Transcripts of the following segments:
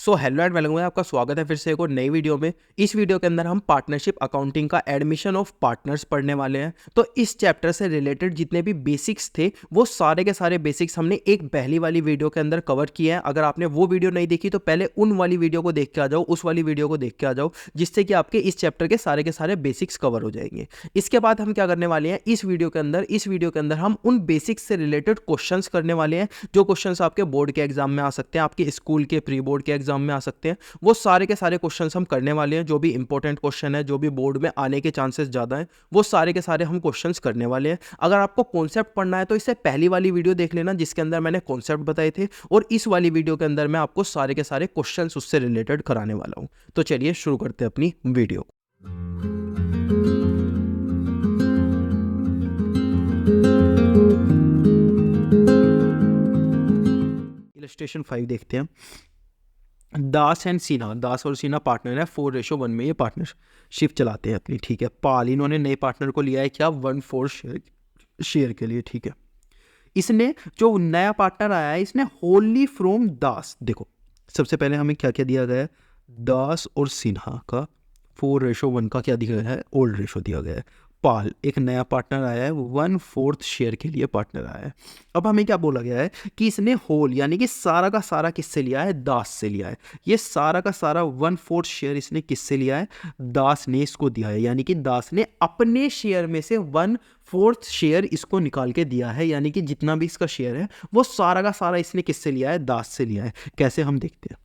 So hello and welcome, आपका स्वागत है फिर से एक और नई वीडियो में। इस वीडियो के अंदर हम पार्टनरशिप अकाउंटिंग का एडमिशन ऑफ पार्टनर्स पढ़ने वाले हैं। तो इस चैप्टर से रिलेटेड जितने भी बेसिक्स थे वो सारे के सारे बेसिक्स हमने एक पहली वाली वीडियो के अंदर कवर किए हैं। अगर आपने वो वीडियो नहीं देखी तो पहले उन वाली वीडियो को देख के आ जाओ, उस वाली वीडियो को देख के आ जाओ, जिससे कि आपके इस चैप्टर के सारे बेसिक्स कवर हो जाएंगे। इसके बाद हम क्या करने वाले हैं इस वीडियो के अंदर हम उन बेसिक्स से रिलेटेड क्वेश्चंस करने वाले हैं, जो क्वेश्चंस आपके बोर्ड के एग्जाम में आ सकते हैं, आपके स्कूल के प्री बोर्ड के एग्जाम में आ सकते हैं। वो सारे के सारे क्वेश्चंस हम करने वाले हैं। जो भी इंपॉर्टेंट क्वेश्चन है, जो भी बोर्ड में आने के चांसेस ज़्यादा हैं, वो सारे के सारे हम क्वेश्चंस करने वाले हैं। अगर आपको कॉन्सेप्ट पढ़ना है तो इससे पहली वाली वीडियो देख लेना, जिसके अंदर मैंने कॉन्सेप्ट बताए थे, और इस वाली वीडियो के अंदर मैं आपको सारे के सारे क्वेश्चंस उससे रिलेटेड कराने वाला हूँ। तो चलिए शुरू करते हैं अपनी वीडियो। इलस्ट्रेशन 5 देखते हैं। दास एंड सिन्हा, दास और सिन्हा पार्टनर है, 4:1 में ये पार्टनरशिप चलाते हैं अपनी। ठीक है, पाल इन्होंने नए पार्टनर को लिया है क्या, 1/4 शेयर के लिए। ठीक है, इसने जो नया पार्टनर आया है इसने होली फ्रॉम दास, देखो सबसे पहले हमें क्या क्या दिया गया है, दास और सिन्हा का 4:1 का क्या दिया गया है, ओल्ड रेशो दिया गया है। पाल एक नया पार्टनर आया है, 1/4 शेयर के लिए पार्टनर आया है। अब हमें क्या बोला गया है कि इसने होल यानी कि सारा का सारा किससे लिया है, दास से लिया है। ये सारा का सारा 1/4 शेयर इसने किससे लिया है, दास ने इसको दिया है। यानी कि दास ने अपने शेयर में से 1/4 शेयर इसको निकाल के दिया है। यानी कि जितना भी इसका शेयर है वो सारा का सारा इसने किससे लिया है, दास से लिया है। कैसे, हम देखते हैं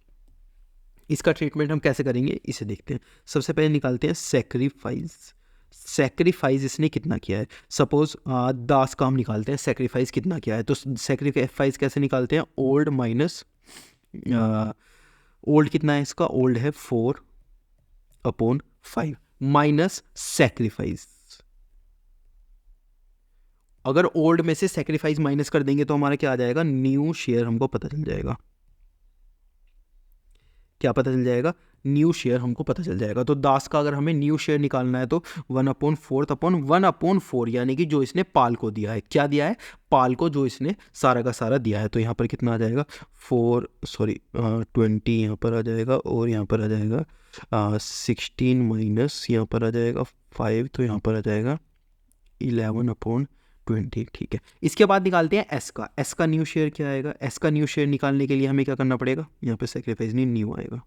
इसका ट्रीटमेंट हम कैसे करेंगे, इसे देखते हैं। सबसे पहले निकालते हैं सेक्रीफाइस। सेक्रीफाइस इसने कितना किया है, सपोज दास का हम निकालते हैं सेक्रीफाइस कितना किया है। तो सेक्रीफाइस कैसे निकालते हैं, ओल्ड माइनस ओल्ड कितना है इसका, ओल्ड है 4/5 माइनस सेक्रीफाइस। अगर ओल्ड में से सेक्रीफाइस माइनस कर देंगे तो हमारा क्या आ जाएगा, न्यू शेयर हमको पता चल जाएगा। क्या पता चल जाएगा, न्यू शेयर हमको पता चल जाएगा। तो दास का अगर हमें न्यू शेयर निकालना है तो 1/4 यानी कि जो इसने पाल को दिया है, क्या दिया है, पाल को जो इसने सारा का सारा दिया है। तो यहाँ पर कितना आ जाएगा, 20 यहाँ पर आ जाएगा, और यहाँ पर आ जाएगा 16 माइनस यहाँ पर आ जाएगा 5, तो यहाँ पर आ जाएगा 11/20। ठीक है, इसके बाद निकालते हैं एस का। एस का न्यू शेयर क्या आएगा, एस का न्यू शेयर निकालने के लिए हमें क्या करना पड़ेगा, यहाँ पे सेक्रीफाइस नहीं, न्यू आएगा।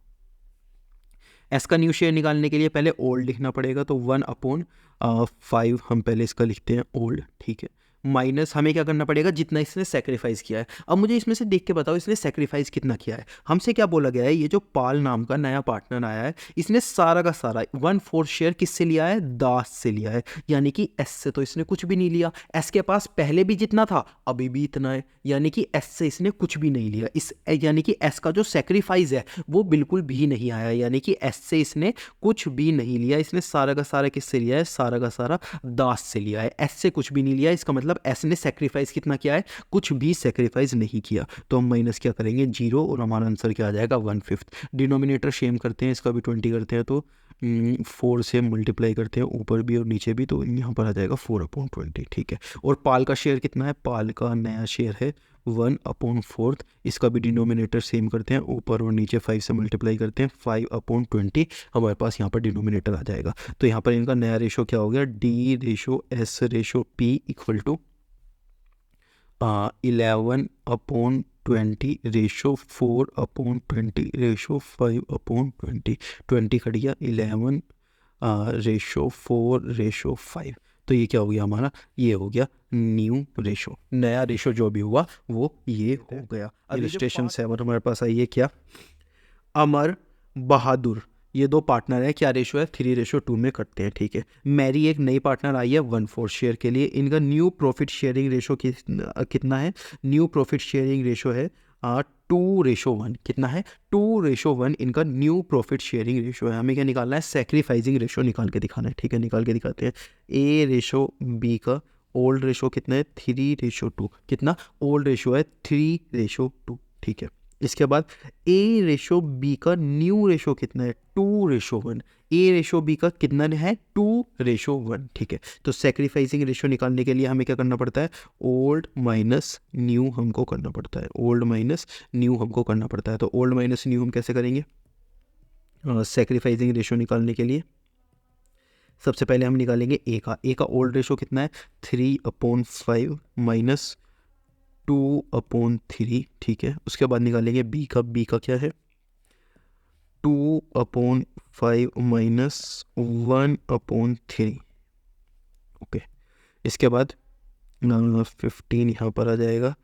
एस का न्यू शेयर निकालने के लिए पहले ओल्ड लिखना पड़ेगा, तो 1/5 हम पहले इसका लिखते हैं ओल्ड। ठीक है, माइनस हमें क्या करना पड़ेगा, जितना इसने सेक्रीफाइस किया है। अब मुझे इसमें से देख के बताओ इसने सेक्रीफाइस कितना किया है। हमसे क्या बोला गया है, ये जो पाल नाम का नया पार्टनर आया है इसने सारा का सारा 1/4 शेयर किससे लिया है, दास से लिया है। यानी कि एस से तो इसने कुछ भी नहीं लिया, एस के पास पहले भी जितना था अभी भी इतना है। यानी कि एस से इसने कुछ भी नहीं लिया। इस यानी कि एस का जो सेक्रीफाइस है वो बिल्कुल भी नहीं आया। यानी कि एस से इसने कुछ भी नहीं लिया, इसने सारा का सारा किससे लिया है, सारा का सारा दास से लिया है। एस से कुछ भी नहीं लिया, इसका मतलब एस ने सेक्रीफाइस कितना किया है, कुछ भी सेक्रीफाइस नहीं किया। तो हम माइनस क्या करेंगे, 0, और हमारा आंसर क्या आ जाएगा, 1/5। डिनोमिनेटर सेम करते हैं, इसका भी 20 करते हैं, तो 4 से मल्टीप्लाई करते हैं ऊपर भी और नीचे भी, तो यहाँ पर आ जाएगा 4/20। ठीक है, और पाल का शेयर कितना है, पाल का नया शेयर है 1/4। इसका भी डिनोमिनेटर सेम करते हैं, ऊपर और नीचे 5 से मल्टीप्लाई करते हैं, 5/20 हमारे पास यहाँ पर डिनोमिनेटर आ जाएगा। तो यहाँ पर इनका नया रेशो क्या हो गया, D/S/P equal to 11/20 ratio 4/20 ratio 5/20। 20 cut गया, 11/4/5। तो ये क्या हो गया हमारा, ये हो गया न्यू रेशो। नया रेशो जो भी हुआ वो ये हो गया। इलस्ट्रेशन 7 हमारे पास आई है, क्या, अमर बहादुर, ये दो पार्टनर है, क्या रेशो है, 3:2 में करते हैं। ठीक है, मैरी एक नई पार्टनर आई है 1/4 शेयर के लिए। इनका न्यू प्रॉफिट शेयरिंग रेशो कितना है, न्यू प्रॉफिट शेयरिंग रेशो है 2:1। कितना है, 2:1 इनका न्यू प्रॉफिट शेयरिंग रेशो है। हमें क्या निकालना है, सेक्रीफाइसिंग रेशो निकाल के दिखाना है। ठीक है, निकाल के दिखाते हैं। A/B का ओल्ड रेशो कितना है, 3:2। कितना, ओल्ड रेशो है 3:2। ठीक है, इसके बाद A/B का न्यू रेशो कितना है, 2:1। ए रेशो बी का कितना है 2:1, ठीक है। तो सेक्रीफाइसिंग रेशो निकालने के लिए हमें क्या करना पड़ता है, ओल्ड माइनस न्यू हमको करना पड़ता है, ओल्ड माइनस न्यू हमको करना पड़ता है। तो ओल्ड माइनस न्यू हम कैसे करेंगे सेक्रीफाइसिंग रेशो निकालने के लिए? सबसे पहले हम निकालेंगे ए का ओल्ड रेशो कितना है 3/5 माइनस 2/3, ठीक है। उसके बाद निकालेंगे बी का क्या है 2/5 माइनस 1/3, ओके। इसके बाद 15 यहाँ पर आ जाएगा,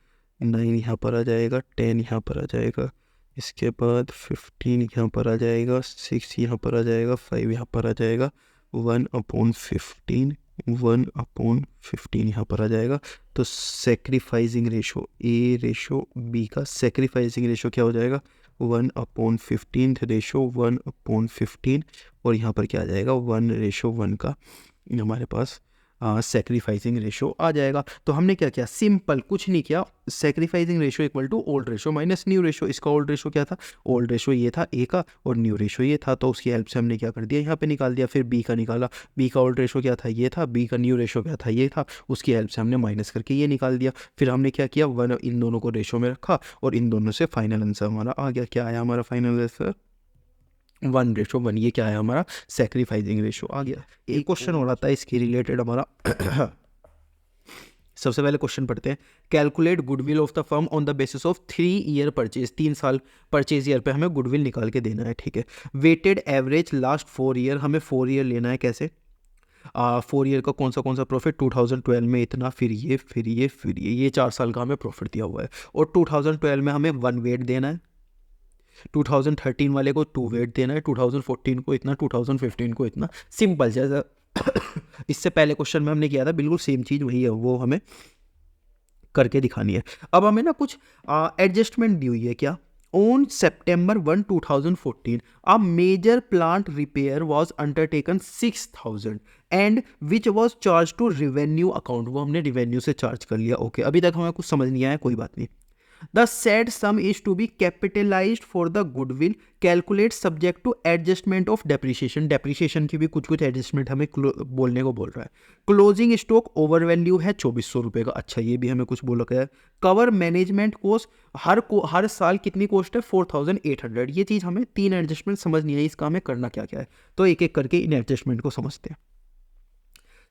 9 यहाँ पर आ जाएगा, 10 यहाँ पर आ जाएगा, इसके बाद 15 यहाँ पर आ जाएगा, 6 यहाँ पर आ जाएगा, 5 यहाँ पर आ जाएगा, 1/15 यहाँ पर आ जाएगा। तो sacrificing ratio A ratio B का सेक्रीफाइसिंग रेशो क्या हो जाएगा 1/15 रेशो 1/15, और यहाँ पर क्या आ जाएगा 1:1 का हमारे पास सेक्रीफाइसिंग रेशो आ जाएगा। तो हमने क्या किया, सिंपल कुछ नहीं किया, sacrificing ratio equal to old ratio minus new ratio. इसका ओल्ड रेशो क्या था, ओल्ड रेशो ये था ए का, और न्यू रेशो ये था, तो उसकी हेल्प से हमने क्या कर दिया यहाँ पे निकाल दिया। फिर बी का निकाला, बी का ओल्ड रेशो क्या था ये था, बी का न्यू रेशो क्या था ये था, उसकी हेल्प से हमने माइनस करके ये निकाल दिया। फिर हमने क्या किया, वन इन दोनों को रेशो में रखा, और इन दोनों से फाइनल आंसर हमारा आ गया। क्या आया हमारा फाइनल आंसर 1:1। ये क्या है हमारा सेक्रीफाइसिंग रेशो आ गया। एक क्वेश्चन हो रहा था इसके रिलेटेड हमारा सबसे पहले क्वेश्चन पढ़ते हैं, calculate goodwill of the firm on the basis of 3 year purchase. 3 साल परचेज ईयर पे हमें गुडविल निकाल के देना है, ठीक है। वेटेड एवरेज लास्ट 4 ईयर, हमें 4 ईयर लेना है। कैसे 4 ईयर का कौन सा प्रॉफिट, 2012 में इतना, फिर ये 4 साल का हमें प्रॉफिट दिया हुआ है। और 2012 में हमें 1 वेट देना है, 2013 वाले को 2 वेट देना है, 2014 को इतना, 2015 को इतना। सिंपल जैसा इससे पहले क्वेश्चन में हमने किया था, बिल्कुल सेम चीज़ वही है, वो हमें करके दिखानी है। अब हमें ना कुछ एडजस्टमेंट दी हुई है। क्या, on September 1, 2014 a major plant repair was undertaken 6,000 and which was charged to revenue account। वो हमने revenue से चार्ज कर लिया, ओके। अभी तक हमें कुछ समझ नहीं आया, कोई बात नहीं। The said sum is to be capitalized for the goodwill, calculate subject to adjustment of depreciation। depreciation की भी कुछ एडजस्टमेंट हमें बोलने को बोल रहा है। क्लोजिंग स्टॉक ओवर वैल्यू है 2400 रुपये का, अच्छा ये भी हमें कुछ बोला गया है। कवर मैनेजमेंट कोस्ट, हर साल कितनी कॉस्ट है 4800। ये चीज़ हमें 3 एडजस्टमेंट समझ नहीं आई, इसका हमें करना क्या क्या है, तो एक एक करके इन एडजस्टमेंट को समझते हैं।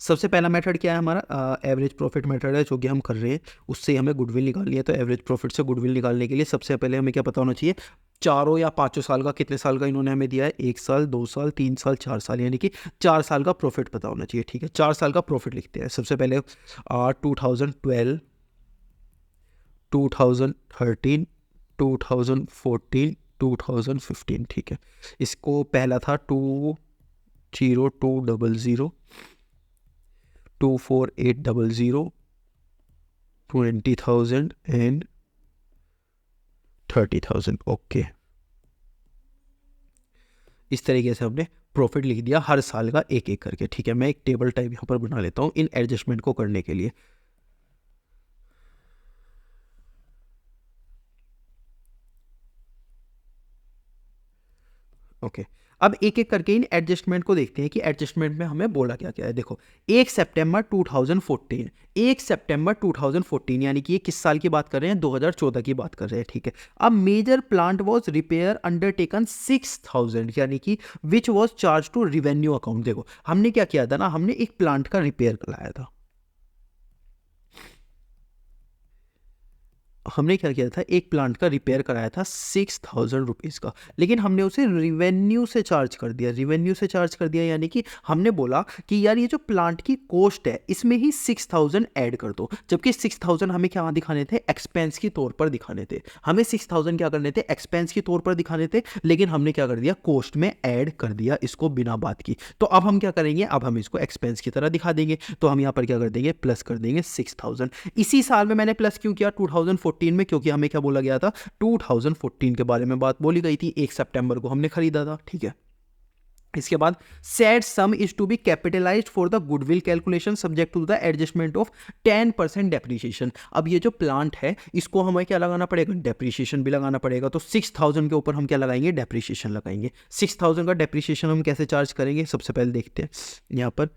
सबसे पहला मेथड क्या है हमारा, एवरेज प्रॉफिट मेथड है, जो कि हम कर रहे हैं। उससे हमें गुडविल निकालनी है। तो एवरेज प्रॉफिट से गुडविल निकालने के लिए सबसे पहले हमें क्या पता होना चाहिए, 4 या 5 साल का, कितने साल का इन्होंने हमें दिया है, 1 साल, 2 साल, 3 साल, 4 साल, यानी कि 4 साल का प्रॉफिट पता होना चाहिए, ठीक है। 4 साल का प्रॉफिट लिखते हैं। सबसे पहले 2012, 2013, 2014, 2015, ठीक है। इसको पहला था 20200, 24800, 20,000 एंड 30,000, ओके। इस तरीके से हमने प्रॉफिट लिख दिया हर साल का एक एक करके, ठीक है। मैं एक टेबल टाइप यहाँ पर बना लेता हूँ इन एडजस्टमेंट को करने के लिए। ओके, अब एक एक करके इन एडजस्टमेंट को देखते हैं कि एडजस्टमेंट में हमें बोला क्या क्या है। देखो 1 सितंबर 2014, 1 सितंबर 2014 यानी कि ये किस साल की बात कर रहे हैं, 2014 की बात कर रहे हैं, ठीक है। अब major plant was repair undertaken 6000 यानी कि which was charge to revenue account. देखो हमने क्या किया था ना, हमने एक प्लांट का रिपेयर कराया था, हमने क्या किया था, एक प्लांट का रिपेयर कराया था 6000 रुपीज़ का, लेकिन हमने उसे रिवेन्यू से चार्ज कर दिया। रिवेन्यू से चार्ज कर दिया यानी कि हमने बोला कि यार ये जो प्लांट की कॉस्ट है इसमें ही 6000 ऐड कर दो, जबकि 6000 हमें क्या दिखाने थे, एक्सपेंस के तौर पर दिखाने थे। हमें 6000 क्या करने थे, एक्सपेंस के तौर पर दिखाने थे, लेकिन हमने क्या कर दिया, कॉस्ट में ऐड कर दिया इसको बिना बात की। तो अब हम क्या करेंगे, अब हम इसको एक्सपेंस की तरह दिखा देंगे। तो हम यहाँ पर क्या कर देंगे, प्लस कर देंगे 6000। इसी साल में मैंने प्लस क्यों किया 2014 में, क्योंकि हमें क्या बोला गया था, 2014 के बारे में बात बोली गई थी, 1 सितंबर को हमने खरीदा था, ठीक है। इसके बाद said sum is to be capitalized for the goodwill calculation subject to the adjustment of 10% depreciation. अब ये जो प्लांट है इसको हमें क्या लगाना पड़ेगा, डेप्रीशिएशन भी लगाना पड़ेगा। तो 6000 के ऊपर हम क्या लगाएंगे, डेप्रीशिएशन लगाएंगे। 6000 का डेप्रीशिएशन हम कैसे चार्ज करेंगे, सबसे पहले देखते हैं यहाँ पर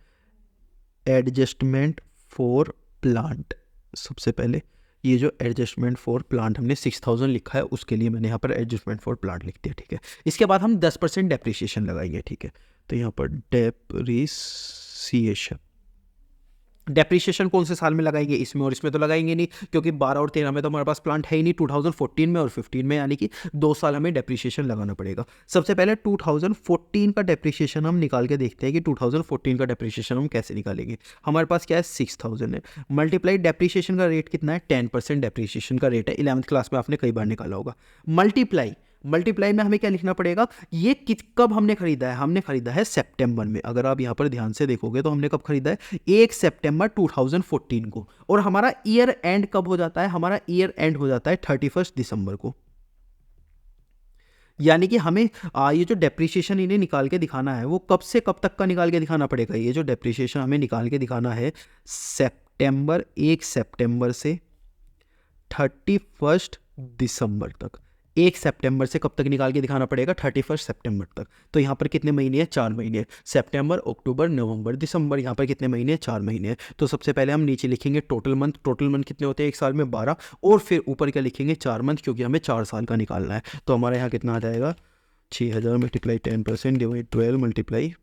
एडजस्टमेंट फॉर प्लांट। सबसे पहले ये जो एडजस्टमेंट फॉर प्लांट हमने 6000 लिखा है उसके लिए मैंने यहाँ पर एडजस्टमेंट फॉर प्लांट लिख दिया, ठीक है। इसके बाद हम 10% डेप्रीशिएशन लगाएंगे, ठीक है। तो यहाँ पर डेप्रीशिएशन कौन से साल में लगाएंगे, इसमें और इसमें तो लगाएंगे नहीं, क्योंकि 12 और 13 में तो हमारे पास प्लांट है ही नहीं, 2014 में और 15 में, यानी कि 2 साल हमें डेप्रीशिएशन लगाना पड़ेगा। सबसे पहले 2014 का डेप्रीशिएशन हम निकाल के देखते हैं कि 2014 का डेप्रीशिएशन हम कैसे निकालेंगे। हमारे पास क्या है, 6000 है, मल्टीप्लाई डेप्रीशिएशन का रेट कितना है, 10% डेप्रीशिएशन का रेट है, 11th क्लास में आपने कई बार निकाला होगा। मल्टीप्लाई में हमें क्या लिखना पड़ेगा, ये कब हमने खरीदा है, हमने खरीदा है सितंबर में। अगर आप यहाँ पर ध्यान से देखोगे तो हमने कब खरीदा है, 1 सितंबर 2014 को। और हमारा ईयर एंड कब हो जाता है, हमारा ईयर एंड हो जाता है 31 दिसंबर को। यानी कि हमें ये जो डेप्रीशिएशन इन्हें निकाल के दिखाना है वो कब से कब तक का निकाल के दिखाना पड़ेगा। ये जो डेप्रीशिएशन हमें निकाल के दिखाना है 1 सितंबर से 31 दिसंबर तक। 1 सितंबर से कब तक निकाल के दिखाना पड़ेगा, 31 सितंबर तक। तो यहाँ पर कितने महीने हैं, 4 महीने, सितंबर, अक्टूबर, नवंबर, दिसंबर। यहाँ पर कितने महीने हैं, 4 महीने हैं। तो सबसे पहले हम नीचे लिखेंगे टोटल मंथ कितने होते हैं एक साल में, 12, और फिर ऊपर क्या लिखेंगे, 4 मंथ, क्योंकि हमें 4 साल का निकालना है। तो हमारे यहाँ कितना आ जाएगा, 6000 मल्टीप्लाई 10% डिवाइड 12 मल्टीप्लाई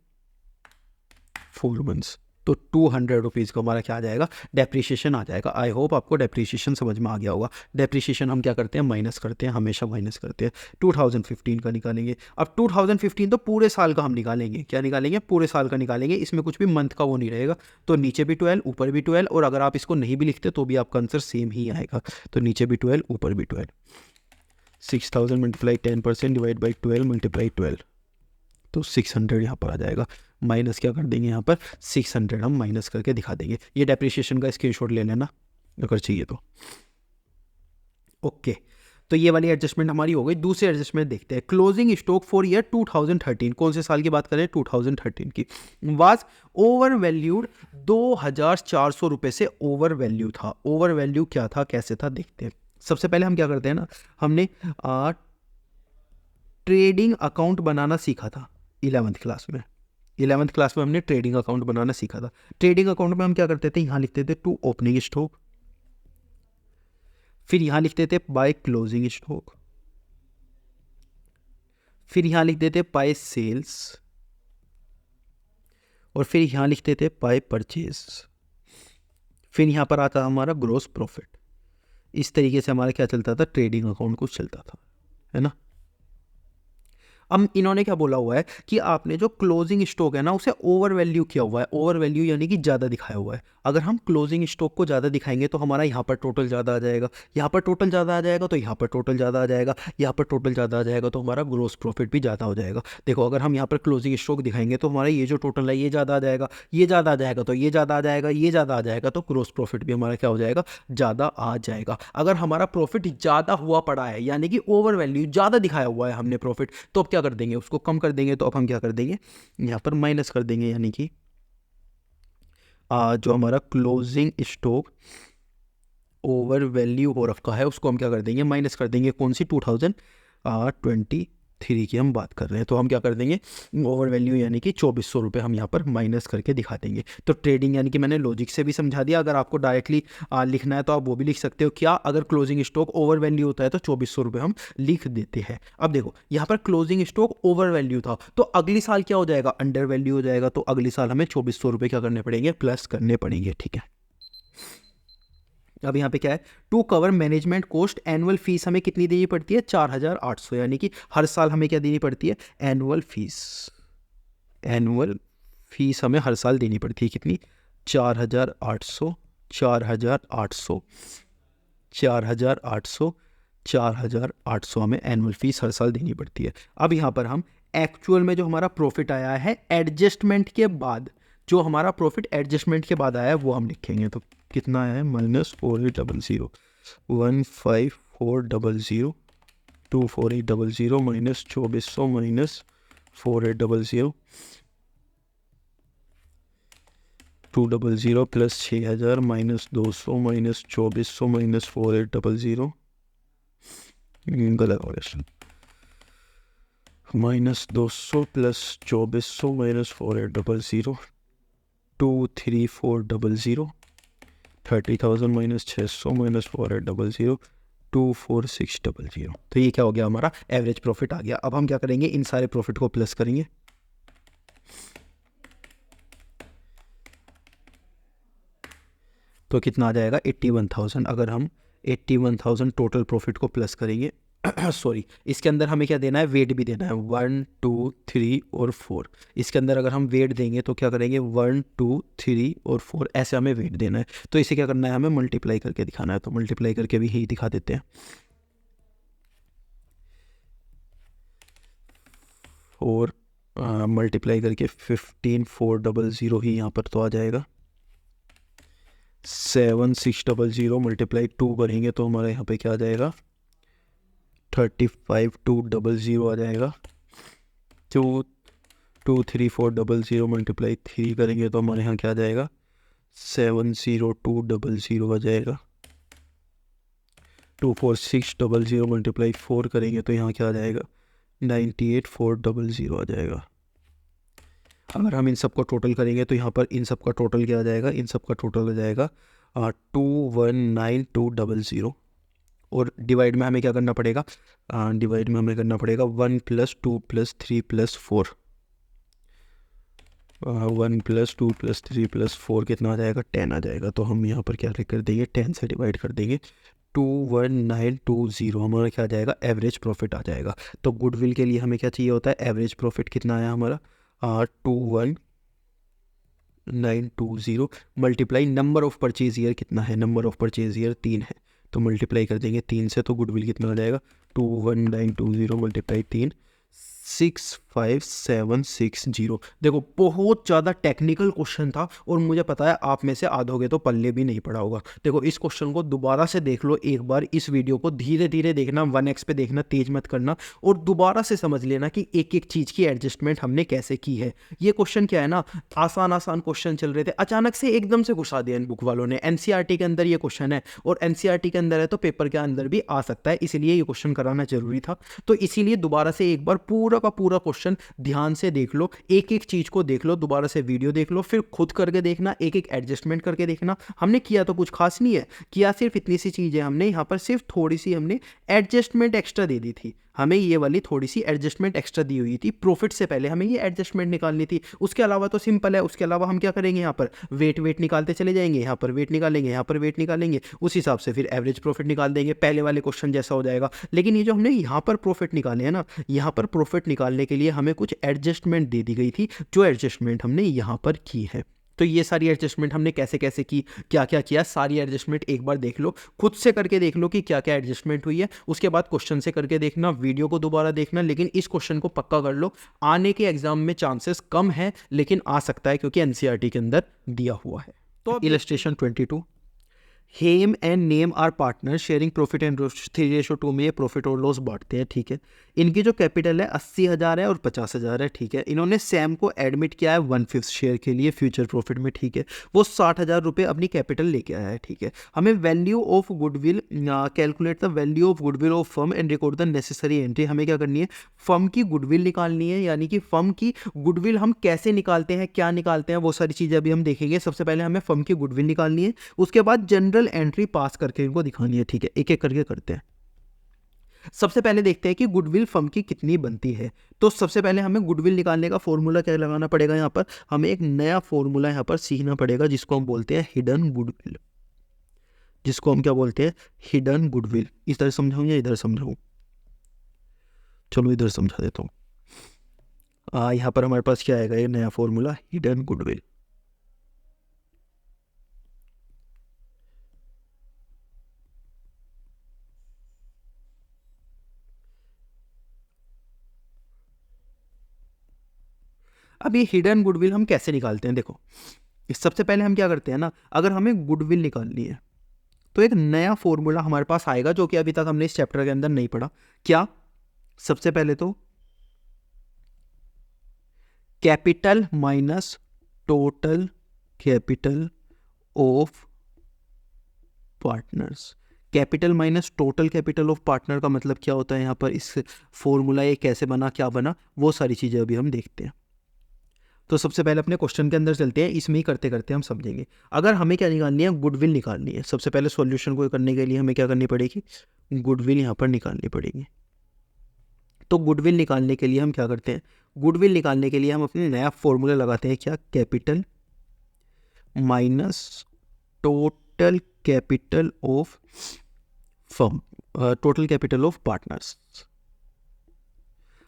4 मंथ्स। तो 200 रुपीज़ का हमारा क्या आ जाएगा, डेप्रीशिएशन आ जाएगा। आई होप आपको डेप्रीशिएशन समझ में आ गया होगा। डेप्रीशिएशन हम क्या करते हैं, माइनस करते हैं, हमेशा माइनस करते हैं। 2015 का निकालेंगे। अब 2015 तो पूरे साल का हम निकालेंगे, क्या निकालेंगे, पूरे साल का निकालेंगे। इसमें कुछ भी मंथ का वो नहीं रहेगा। तो नीचे भी 12, ऊपर भी 12, और अगर आप इसको नहीं भी लिखते तो भी आपका आंसर सेम ही आएगा। तो नीचे भी 12, ऊपर भी 12। 6000 मल्टीप्लाई 10% डिवाइड बाई 12 मल्टीप्लाई 12, तो 600 यहाँ पर आ जाएगा। माइनस क्या कर देंगे, यहाँ पर 600 हम माइनस करके दिखा देंगे। ये डेप्रीशिएशन का स्क्रीनशॉट ले लेना अगर चाहिए तो। ओके, तो ये वाली एडजस्टमेंट हमारी हो गई। दूसरी एडजस्टमेंट देखते हैं, क्लोजिंग स्टॉक फॉर ईयर 2013। कौन से साल की बात करें, 2013 की। वाज ओवर वैल्यूड, 2400 रुपये से ओवर वैल्यू था। ओवर वैल्यू क्या था, कैसे था, देखते हैं। सबसे पहले हम क्या करते हैं ना, हमने ट्रेडिंग अकाउंट बनाना सीखा था 11th क्लास में। 11th क्लास में हमने ट्रेडिंग अकाउंट बनाना सीखा था। ट्रेडिंग अकाउंट में हम क्या करते थे, यहाँ लिखते थे टू ओपनिंग स्टॉक, फिर यहाँ लिखते थे बाय क्लोजिंग स्टॉक, फिर यहाँ लिखते थे बाय सेल्स, और फिर यहाँ लिखते थे बाय परचेज, फिर यहाँ पर आता हमारा ग्रॉस प्रॉफिट। इस तरीके से हमारा क्या चलता था, ट्रेडिंग अकाउंट कुछ चलता था, है ना। अब इन्होंने क्या बोला हुआ है कि आपने जो क्लोजिंग स्टॉक है ना उसे ओवर वैल्यू किया हुआ है। ओवर वैल्यू यानी कि ज़्यादा दिखाया हुआ है। अगर हम क्लोजिंग स्टॉक को ज़्यादा दिखाएंगे तो हमारा यहाँ पर टोटल ज़्यादा आ जाएगा, यहाँ पर टोटल ज़्यादा आ जाएगा तो यहाँ पर टोटल ज़्यादा आ जाएगा, यहाँ पर टोटल ज़्यादा आ जाएगा तो हमारा ग्रोस प्रॉफिट भी ज़्यादा हो जाएगा। देखो, अगर हम यहाँ पर क्लोजिंग स्टॉक दिखाएंगे तो हमारा ये जो टोटल है ये ज़्यादा आ जाएगा, ये ज़्यादा आ जाएगा तो ये ज़्यादा आ जाएगा, ये ज़्यादा आ जाएगा तो ग्रोस प्रॉफिट भी हमारा क्या हो जाएगा, ज़्यादा आ जाएगा। अगर हमारा प्रॉफिट ज़्यादा हुआ पड़ा है यानी कि ओवर वैल्यू ज़्यादा दिखाया हुआ है हमने प्रॉफिट, तो अब क्या कर देंगे, उसको कम कर देंगे। तो अब हम क्या कर देंगे, यहाँ पर माइनस कर देंगे, यानी कि जो हमारा क्लोजिंग स्टॉक ओवर वैल्यू हो रखा है उसको हम क्या कर देंगे, माइनस कर देंगे। कौन सी, 2023 की हम बात कर रहे हैं। तो हम क्या कर देंगे, ओवर वैल्यू यानी कि 2400 रुपये हम यहाँ पर माइनस करके दिखा देंगे। तो ट्रेडिंग यानी कि मैंने लॉजिक से भी समझा दिया। अगर आपको डायरेक्टली लिखना है तो आप वो भी लिख सकते हो। क्या, अगर क्लोजिंग स्टॉक ओवर वैल्यू होता है तो 2400 रुपये हम लिख देते हैं। अब देखो, यहाँ पर क्लोजिंग स्टॉक ओवर वैल्यू था तो अगली साल क्या हो जाएगा, अंडर वैल्यू हो जाएगा। तो अगली साल हमें 2400 रुपये क्या करने पड़ेंगे, प्लस करने पड़ेंगे, ठीक है। अब यहाँ पे क्या है, to cover management cost annual fees हमें कितनी देनी पड़ती है, 4800, यानी कि हर साल हमें क्या देनी पड़ती है, एनुअल फीस। एनुअल फीस हमें हर साल देनी पड़ती है, कितनी, 4800, 4800, 4800, 4800 हमें एनुअल फीस हर साल देनी पड़ती है। अब यहाँ पर हम एक्चुअल में जो हमारा प्रॉफिट आया है एडजस्टमेंट के बाद, जो हमारा प्रॉफिट एडजस्टमेंट के बाद आया है वो हम लिखेंगे। तो कितना है, -4800, 15400, 24800 -2400 4800 200 प्लस 6000 माइनस 200 माइनस 2400 माइनस 4800 गलत हो गया, minus 200 plus 2400 minus 4800 23400 30,000 minus 600 minus 4800 24600। तो ये क्या हो गया, हमारा एवरेज प्रॉफिट आ गया। अब हम क्या करेंगे, इन सारे प्रॉफिट को प्लस करेंगे। तो कितना आ जाएगा 81,000। अगर हम 81,000 टोटल प्रॉफिट को प्लस करेंगे सॉरी, इसके अंदर हमें क्या देना है, वेट भी देना है 1 2 3 और 4। इसके अंदर अगर हम वेट देंगे तो क्या करेंगे 1 2 3 और 4 ऐसे हमें वेट देना है। तो इसे क्या करना है, हमें मल्टीप्लाई करके दिखाना है। तो मल्टीप्लाई करके भी यही दिखा देते हैं। 4 मल्टीप्लाई करके 15,400 ही यहाँ पर तो आ जाएगा। 7,600 मल्टीप्लाई 2 करेंगे तो हमारे यहाँ पे क्या आ जाएगा 35,200 आ जाएगा। 223,400 मल्टीप्लाई 3 करेंगे तो हमारे यहाँ क्या आ जाएगा 7,0200 आ जाएगा। 24600 मल्टीप्लाई 4 करेंगे तो यहाँ क्या आ जाएगा 98,400 आ जाएगा। अगर हम इन सब को टोटल करेंगे तो यहाँ पर इन सब का टोटल क्या आ जाएगा, इन सब का टोटल आ जाएगा 219,200। और डिवाइड में हमें क्या करना पड़ेगा, डिवाइड में हमें करना पड़ेगा 1 + 2 + 3 + 4। 1 + 2 + 3 + 4 कितना आ जाएगा 10 आ जाएगा। तो हम यहाँ पर क्या कर देंगे 10 से डिवाइड कर देंगे। 21920 हमारा क्या आ जाएगा, एवरेज प्रॉफिट आ जाएगा। तो गुडविल के लिए हमें क्या चाहिए होता है, एवरेज प्रॉफिट कितना आया हमारा 21920 multiply number of purchase year कितना है, नंबर ऑफ परचेज ईयर 3 है। तो मल्टीप्लाई कर देंगे 3 से, तो गुडविल कितना आ जाएगा 21920 मल्टीप्लाई 3 65760। देखो बहुत ज़्यादा टेक्निकल क्वेश्चन था और मुझे पता है आप में से आधों के तो पल्ले भी नहीं पड़ा होगा। देखो इस क्वेश्चन को दोबारा से देख लो एक बार, इस वीडियो को धीरे धीरे देखना, 1x पे देखना, तेज मत करना, और दोबारा से समझ लेना कि एक एक चीज़ की एडजस्टमेंट हमने कैसे की है। ये क्वेश्चन क्या है ना, आसान आसान क्वेश्चन चल रहे थे, अचानक से एकदम से घुसा दिया इन बुक वालों ने। एनसीईआरटी के अंदर ये क्वेश्चन है और एनसीईआरटी के अंदर है तो पेपर के अंदर भी आ सकता है, इसीलिए ये क्वेश्चन कराना जरूरी था। तो इसीलिए दोबारा से एक बार पूरा का पूरा क्वेश्चन ध्यान से देख लो, एक एक चीज को देख लो, दोबारा से वीडियो देख लो, फिर खुद करके देखना, एक एक एडजस्टमेंट करके देखना। हमने किया तो कुछ खास नहीं है, किया सिर्फ इतनी सी चीजें, हमने यहाँ पर सिर्फ थोड़ी सी हमने एडजस्टमेंट एक्स्ट्रा दे दी थी। हमें ये वाली थोड़ी सी एडजस्टमेंट एक्स्ट्रा दी हुई थी, प्रॉफिट से पहले हमें ये एडजस्टमेंट निकालनी थी। उसके अलावा तो सिंपल है, उसके अलावा हम क्या करेंगे, यहाँ पर वेट निकालते चले जाएंगे, यहाँ पर वेट निकालेंगे, यहाँ पर वेट निकालेंगे, उस हिसाब से फिर एवरेज प्रॉफिट निकाल देंगे, पहले वाले क्वेश्चन जैसा हो जाएगा। लेकिन ये जो हमने यहाँ पर प्रॉफिट निकाले हैं ना, यहाँ पर प्रॉफिट निकालने के लिए हमें कुछ एडजस्टमेंट दे दी गई थी, जो एडजस्टमेंट हमने यहाँ पर की है। तो ये सारी एडजस्टमेंट हमने कैसे कैसे की, क्या क्या किया, सारी एडजस्टमेंट एक बार देख लो, खुद से करके देख लो कि क्या क्या एडजस्टमेंट हुई है। उसके बाद क्वेश्चन से करके देखना, वीडियो को दोबारा देखना, लेकिन इस क्वेश्चन को पक्का कर लो, आने के एग्जाम में चांसेस कम है लेकिन आ सकता है क्योंकि एनसीईआरटी के अंदर दिया हुआ है। तो illustration 22, Hem and Nem are partner sharing profit and 3:2 में ये प्रॉफिट और लॉस बांटते हैं, ठीक है। इनकी जो कैपिटल है 80,000 है और 50,000 है, ठीक है। इन्होंने सैम को एडमिट किया है 1/5 शेयर के लिए फ्यूचर प्रॉफिट में, ठीक है। वो 60,000 रुपये अपनी कैपिटल लेके आया है, ठीक है। हमें value of goodwill, calculate the value of goodwill of firm and record the necessary entry. हमें क्या करनी है, फर्म की गुडविल निकालनी है, यानी कि फर्म की गुडविल हम कैसे निकालते हैं, क्या निकालते हैं, वो सारी चीज़ें अभी हम देखेंगे। सबसे पहले हमें फर्म की गुडविल निकालनी है, उसके बाद जनरल एंट्री पास करके इनको दिखानी है, ठीक है। एक एक करके करते हैं। सबसे पहले देखते हैं कि गुडविल फर्म की कितनी बनती है। तो सबसे पहले हमें गुडविल निकालने का फॉर्मूला क्या लगाना पड़ेगा, यहाँ पर हमें एक नया फॉर्मूला यहाँ पर सीखना पड़ेगा, जिसको हम बोलते हैं हिडन गुडविल, जिसको हम क्या बोलते हैं, हिडन गुडविल। इधर समझाऊं या इधर समझाऊं, चलो इधर समझा देता हूँ। यहाँ पर हमारे पास क्या आएगा, ये नया फॉर्मूला हिडन गुडविल। अब ये हिडन गुडविल हम कैसे निकालते हैं, देखो सबसे पहले हम क्या करते हैं ना, अगर हमें गुडविल निकालनी है तो एक नया फॉर्मूला हमारे पास आएगा, जो कि अभी तक हमने इस चैप्टर के अंदर नहीं पढ़ा। क्या, सबसे पहले तो capital minus total capital of partners. Capital minus total capital of partner का मतलब क्या होता है यहाँ पर, इस फॉर्मूला ये कैसे बना, क्या बना, वो सारी चीज़ें अभी हम देखते हैं। तो सबसे पहले अपने क्वेश्चन के अंदर चलते हैं, इसमें ही करते करते हम समझेंगे। अगर हमें क्या निकालनी है, गुडविल निकालनी है। सबसे पहले सॉल्यूशन को करने के लिए हमें क्या करनी पड़ेगी, गुडविल यहाँ पर निकालनी पड़ेगी। तो गुडविल निकालने के लिए हम क्या करते हैं, गुडविल निकालने के लिए हम अपने नया फॉर्मूला लगाते हैं, क्या, capital minus total capital of firm, total capital of partners.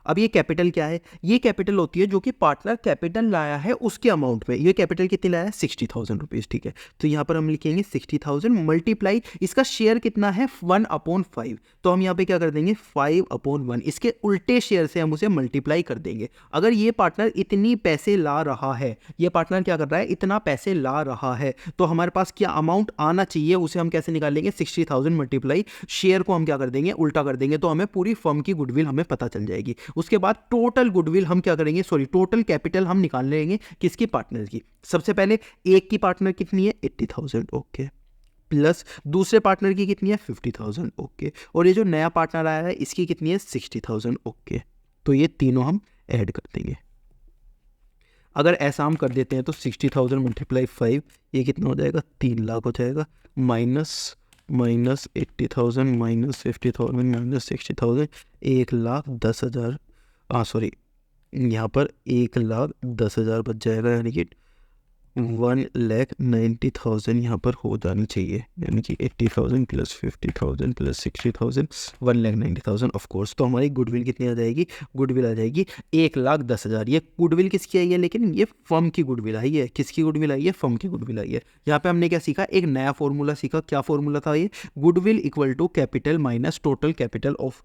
अब ये कैपिटल क्या है, ये कैपिटल होती है जो कि पार्टनर कैपिटल लाया है उसके अमाउंट में। ये कैपिटल कितनी लाया है, 60,000 रुपीज़, ठीक है। तो यहाँ पर हम लिखेंगे 60,000 मल्टीप्लाई, इसका शेयर कितना है 1/5, तो हम यहाँ पे क्या कर देंगे 5/1, इसके उल्टे शेयर से हम उसे मल्टीप्लाई कर देंगे। अगर ये पार्टनर इतनी पैसे ला रहा है, ये पार्टनर क्या कर रहा है, इतना पैसे ला रहा है, तो हमारे पास क्या अमाउंट आना चाहिए, उसे हम कैसे निकालेंगे, 60,000 मल्टीप्लाई शेयर को हम क्या कर देंगे, उल्टा कर देंगे, तो हमें पूरी फर्म की गुडविल हमें पता चल जाएगी। उसके बाद टोटल गुडविल हम क्या करेंगे, सॉरी टोटल कैपिटल हम निकाल लेंगे, किसकी, पार्टनर की। सबसे पहले एक की पार्टनर कितनी है 80,000, ओके, प्लस दूसरे पार्टनर की कितनी है 50,000, ओके, और ये जो नया पार्टनर आया है इसकी कितनी है 60,000, ओके। तो ये तीनों हम ऐड कर देंगे। अगर ऐसा हम कर देते हैं तो 60,000 मल्टीप्लाई 5, ये कितना हो जाएगा, 3 लाख हो जाएगा, माइनस 80,000 माइनस 50,000 माइनस 60,000, 1,10,000, सॉरी यहाँ पर 1,10,000 बच जाएगा, यानी कि 1,90,000 यहाँ पर हो जानी चाहिए, यानी कि 80,000 प्लस 50,000 प्लस 60,000, 1,90,000 ऑफ कोर्स। तो हमारी गुडविल कितनी आ जाएगी, गुडविल आ जाएगी 1,10,000। ये गुडविल किसकी आई है, लेकिन ये फर्म की गुडविल आई है, किसकी गुडविल आई है, फर्म की गुडविल आई है। यहाँ पे हमने क्या सीखा, एक नया फॉर्मूला सीखा, क्या फॉर्मूला था ये, goodwill equal to capital minus total capital of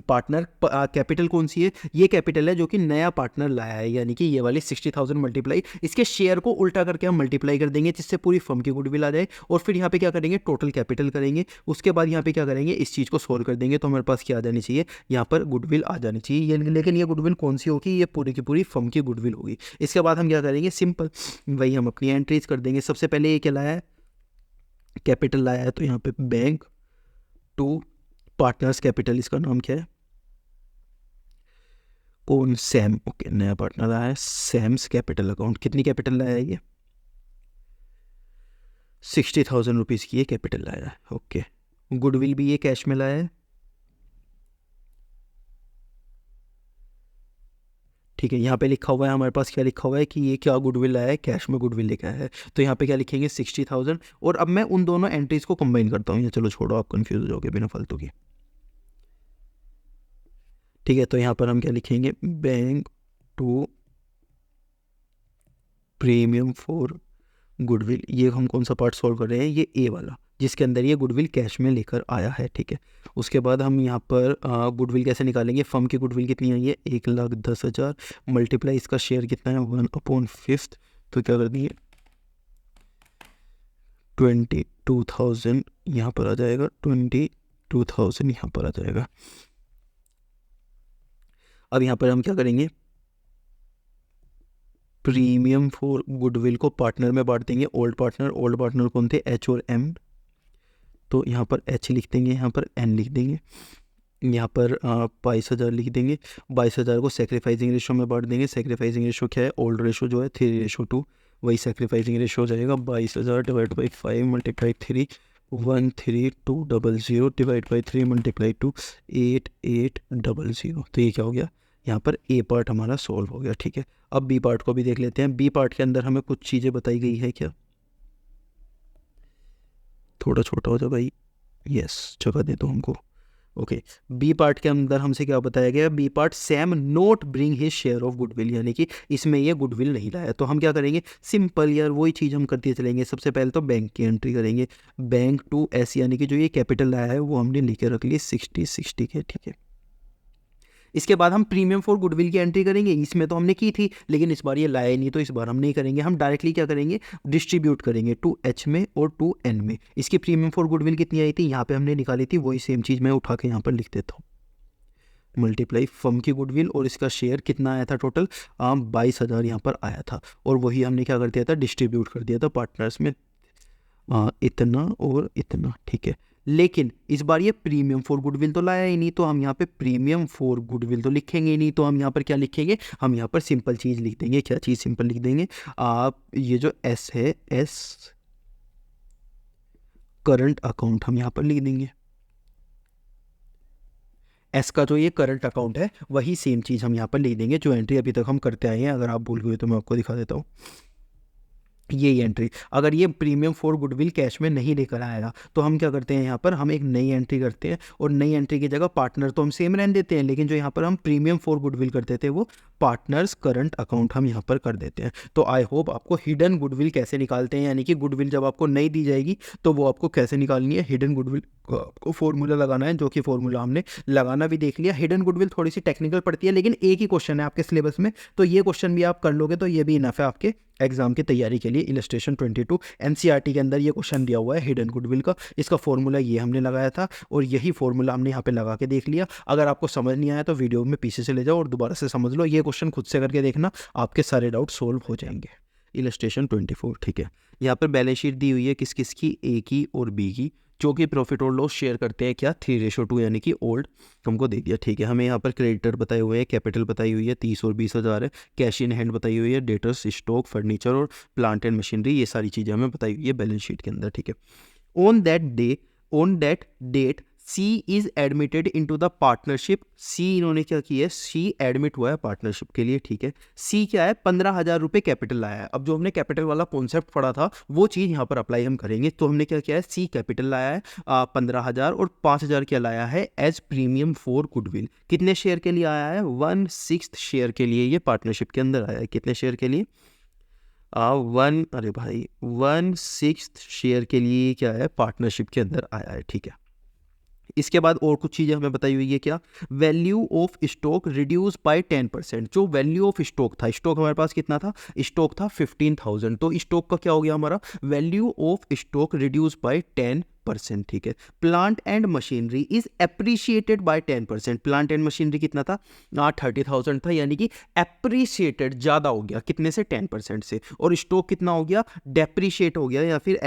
partner. Capital कौन सी है, ये कैपिटल है जो कि नया पार्टनर लाया है, यानी कि ये वाली 60,000 मल्टीप्लाई, इसके शेयर को उल्टा करके हम मल्टीप्लाई कर देंगे जिससे पूरी फर्म की गुडविल आ जाए, और फिर यहाँ पे क्या करेंगे, टोटल कैपिटल करेंगे। उसके बाद यहाँ पे क्या करेंगे, इस चीज़ को सोल्व कर देंगे, तो हमारे पास क्या आ जानी चाहिए, यहाँ पर गुडविल आ जानी चाहिए। लेकिन ये गुडविल कौन सी होगी, ये पूरी की पूरी फर्म की गुडविल होगी। इसके बाद हम क्या करेंगे, सिंपल वही हम अपनी एंट्रीज कर देंगे। सबसे पहले ये क्या लाया है, कैपिटल लाया है, तो यहाँ पे बैंक टू पार्टनर्स कैपिटल, इसका नाम क्या है, कौन, सैम, ओके, नया पार्टनर आया है, सैम्स कैपिटल अकाउंट। कितनी कैपिटल लाया है ये, 60,000 रुपीज़ की ये कैपिटल लाया है, ओके। गुडविल भी ये कैश में लाया है, ठीक है। यहाँ पे लिखा हुआ है हमारे पास, क्या लिखा हुआ है कि ये क्या गुडविल लाया है, कैश में गुडविल लिखा है। तो यहाँ पे क्या लिखेंगे 60,000, और अब मैं उन दोनों एंट्रीज को कंबाइन करता हूँ, या चलो छोड़ो, आप कंफ्यूज हो जाओगे बिना फालतू की, ठीक है। तो यहाँ पर हम क्या लिखेंगे, bank to premium for goodwill. ये हम कौन सा पार्ट सॉल्व कर रहे हैं, ये ए वाला, जिसके अंदर ये गुडविल कैश में लेकर आया है, ठीक है। उसके बाद हम यहाँ पर गुडविल कैसे निकालेंगे, फर्म की गुडविल कितनी आई है 1,10,000 मल्टीप्लाई इसका शेयर कितना है 1/5, तो क्या कर दिए 22,000 यहाँ पर आ जाएगा, 22,000 यहाँ पर आ जाएगा। अब यहाँ पर हम क्या करेंगे, प्रीमियम फॉर गुडविल को पार्टनर में बांट देंगे, ओल्ड पार्टनर कौन थे, एच और एम, तो यहाँ पर एच लिख देंगे, यहाँ पर एन लिख देंगे, यहाँ पर 22,000 लिख देंगे। 22,000 को सेक्रीफाइसिंग रेशो में बांट देंगे। सेक्रीफाइसिंग रेशो क्या है, ओल्ड रेशो जो है 3:2, वही सेक्रीफाइसिंग रेशो हो जाएगा। 22,000 divide by 5 multiply 3, 13200 divide by 3 multiply 2, 8800। तो ये क्या हो गया, यहाँ पर ए पार्ट हमारा सॉल्व हो गया, ठीक है। अब बी पार्ट को भी देख लेते हैं। बी पार्ट के अंदर हमें कुछ चीज़ें बताई गई है, क्या, थोड़ा छोटा हो जाए भाई, यस, जगह दे दो हमको, ओके। बी पार्ट के अंदर हमसे क्या बताया गया, B part Sam not bring his share of goodwill, यानी कि इसमें ये गुडविल नहीं लाया। तो हम क्या करेंगे, सिंपल यार वही चीज़ हम करते चलेंगे। सबसे पहले तो बैंक की एंट्री करेंगे, बैंक टू एस, यानी कि जो ये कैपिटल लाया है वो हमने लिखे रख लिए 60 के, ठीक है। इसके बाद हम प्रीमियम फॉर गुडविल की एंट्री करेंगे। इसमें तो हमने की थी, लेकिन इस बार ये लाया नहीं, तो इस बार हम नहीं करेंगे। हम डायरेक्टली क्या करेंगे, डिस्ट्रीब्यूट करेंगे टू एच में और टू एन में। इसकी प्रीमियम फॉर गुडविल कितनी आई थी, यहाँ पे हमने निकाली थी, वही सेम चीज़ मैं उठा के यहाँ पर लिख देता हूँ। मल्टीप्लाई फर्म की गुडविल और इसका शेयर कितना आया था टोटल 22,000 यहाँ पर आया था, और वही हमने क्या कर दिया था, डिस्ट्रीब्यूट कर दिया था पार्टनर्स में इतना और इतना, ठीक है। लेकिन इस बार ये प्रीमियम फॉर गुडविल तो लाया ही नहीं, तो हम यहाँ पे प्रीमियम फॉर गुडविल तो लिखेंगे ही नहीं, तो हम यहाँ पर क्या लिखेंगे, हम यहाँ पर सिंपल चीज़ लिख देंगे। क्या चीज़ सिंपल लिख देंगे, आप ये जो एस है, एस करंट अकाउंट हम यहाँ पर लिख देंगे। एस का जो ये करंट अकाउंट है वही सेम चीज़ हम यहाँ पर लिख देंगे जो एंट्री अभी तक हम करते आए हैं। अगर आप भूल गए तो मैं आपको दिखा देता हूँ, ये एंट्री, अगर ये प्रीमियम फॉर गुडविल कैश में नहीं लेकर आएगा तो हम क्या करते हैं, यहाँ पर हम एक नई एंट्री करते हैं, और नई एंट्री की जगह पार्टनर तो हम सेम रहने देते हैं, लेकिन जो यहाँ पर हम प्रीमियम फॉर गुडविल करते थे वो पार्टनर्स करंट अकाउंट हम यहाँ पर कर देते हैं। तो आई होप आपको हिडन गुडविल कैसे निकालते हैं, यानी कि गुडविल जब आपको नहीं दी जाएगी तो वो आपको कैसे निकालनी है, हिडन गुडविल को आपको फॉर्मूला लगाना है, जो कि फॉर्मूला हमने लगाना भी देख लिया। हिडन गुडविल थोड़ी सी टेक्निकल पड़ती है, लेकिन एक ही क्वेश्चन है आपके सिलेबस में, तो ये क्वेश्चन भी आप कर लोगे तो ये भी इनफ है आपके एग्जाम की तैयारी के लिए। इलस्ट्रेशन 22 एनसीईआरटी के अंदर ये क्वेश्चन दिया हुआ है हिडन गुडविल का, इसका फॉर्मूला ये हमने लगाया था, और यही फॉर्मूला हमने यहाँ पे लगा के देख लिया। अगर आपको समझ नहीं आया तो वीडियो में पीछे से ले जाओ और दोबारा से समझ लो, ये क्वेश्चन खुद से करके देखना, आपके सारे डाउट सोल्व हो जाएंगे। इलस्ट्रेशन 24, ठीक है। यहाँ पर बैलेंस शीट दी हुई है किस किस की, ए की और बी की, जो कि प्रॉफिट और लॉस शेयर करते हैं क्या, 3:2, यानी कि ओल्ड हमको दे दिया, ठीक है। हमें यहाँ पर क्रेडिटर बताए हुए हैं, कैपिटल बताई हुई है 30 और 20,000 है, कैश इन हैंड बताई हुई है, डेटर्स, स्टॉक, फर्नीचर और प्लांट एंड मशीनरी, ये सारी चीज़ें हमें बताई हुई है बैलेंस शीट के अंदर, ठीक है। On that date C is admitted into the partnership, C इन्होंने क्या किया है, सी एडमिट हुआ है पार्टनरशिप के लिए, ठीक है। सी क्या है, 15,000 रुपये कैपिटल लाया है। अब जो हमने कैपिटल वाला कॉन्सेप्ट पढ़ा था वो चीज़ यहाँ पर अप्लाई हम करेंगे, तो हमने क्या किया है, सी कैपिटल लाया है 15,000, और 5,000 क्या लाया है एज प्रीमियम फॉर गुडविल। कितने शेयर के लिए आया है, 1/6 शेयर के लिए ये पार्टनरशिप के अंदर आया है। कितने शेयर के लिए, 1/6 शेयर के लिए क्या है, पार्टनरशिप के अंदर आया है, ठीक है। इसके बाद और कुछ चीज़ें हमें बताई हुई है, क्या, value of stock reduce by 10%। जो वैल्यू ऑफ स्टॉक था, स्टॉक हमारे पास कितना था, स्टॉक था 15,000, तो स्टॉक का क्या हो गया हमारा, value of stock reduce by 10%, ठीक है। Plant and machinery is appreciated by 10%। Plant and machinery कितना था, 30,000 था, यानी कि एप्रिशिएटेड ज़्यादा हो गया, कितने से, 10% से। और स्टॉक कितना हो गया, डेप्रिशिएट हो गया, या फिर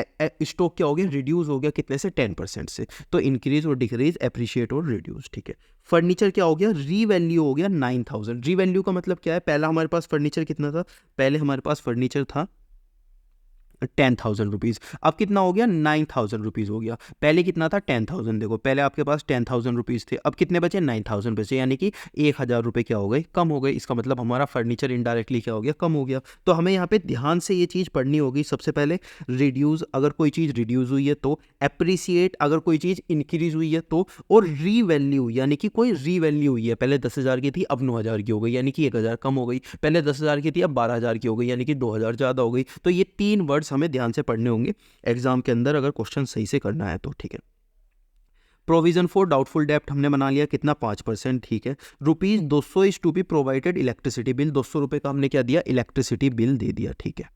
स्टॉक क्या हो गया, रिड्यूस हो गया, कितने से, 10% से। तो इंक्रीज और डिक्रीज, एप्रिशिएट और रिड्यूस, ठीक है। फर्नीचर क्या हो गया, रीवैल्यू हो गया 9,000। रीवैल्यू का मतलब क्या है, पहला हमारे पास फर्नीचर कितना था, पहले हमारे पास फर्नीचर था 10,000 रुपीज़, अब कितना हो गया, 9,000 रुपीज़ हो गया। पहले कितना था, 10,000, देखो पहले आपके पास 10,000 रुपीज़ थे, अब कितने बचे, 9,000 बचे, यानी कि 1,000 रुपये क्या हो गए, कम हो गए। इसका मतलब हमारा फर्नीचर इनडायरेक्टली क्या हो गया, कम हो गया। तो हमें यहाँ पे ध्यान से ये चीज़ पढ़नी होगी। सबसे पहले रिड्यूस, अगर कोई चीज़ रिड्यूस हुई है तो, एप्रिसिएट अगर कोई चीज़ इंक्रीज हुई है तो, और रीवैल्यू यानी कि कोई रीवैल्यू हुई है, पहले 10,000 की थी अब 9,000 की हो गई, यानी कि 1,000 कम हो गई। पहले 10,000 की थी अब 12,000 की हो गई, यानी कि 2,000 ज़्यादा हो गई। तो ये 3 वर्ड्स हमें ध्यान से पढ़ने होंगे एग्जाम के अंदर, अगर क्वेश्चन सही से करना है तो, ठीक है। प्रोविजन फॉर डाउटफुल डेप्ट हमने बना लिया, कितना, 5%, ठीक है। ₹200 is to be provided electricity bill, 200 रुपये का हमने क्या दिया, इलेक्ट्रिसिटी बिल दे दिया, ठीक है।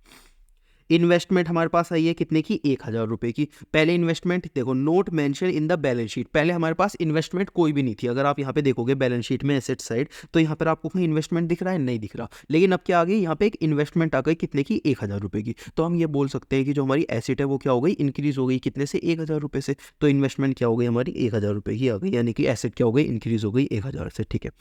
इन्वेस्टमेंट हमारे पास आई है कितने की, 1,000 रुपये की। पहले इन्वेस्टमेंट देखो, note mention in the balance sheet, पहले हमारे पास इन्वेस्टमेंट कोई भी नहीं थी। अगर आप यहाँ पे देखोगे बैलेंस शीट में एसेट साइड, तो यहाँ पर आपको कहीं इन्वेस्टमेंट दिख रहा है, नहीं दिख रहा। लेकिन अब क्या आ गई, यहाँ पे एक इन्वेस्टमेंट आ गई, कितने की, 1,000 रुपये की। तो हम ये बोल सकते हैं कि जो हमारी एसेट है वो क्या हो गई, इंक्रीज हो गई, कितने से, 1,000 रुपये से। तो इन्वेस्टमेंट क्या हो गई हमारी, 1,000 रुपये की आ गई, यानी कि एसेट क्या हो गई, इंक्रीज हो गई 1,000 से, ठीक है।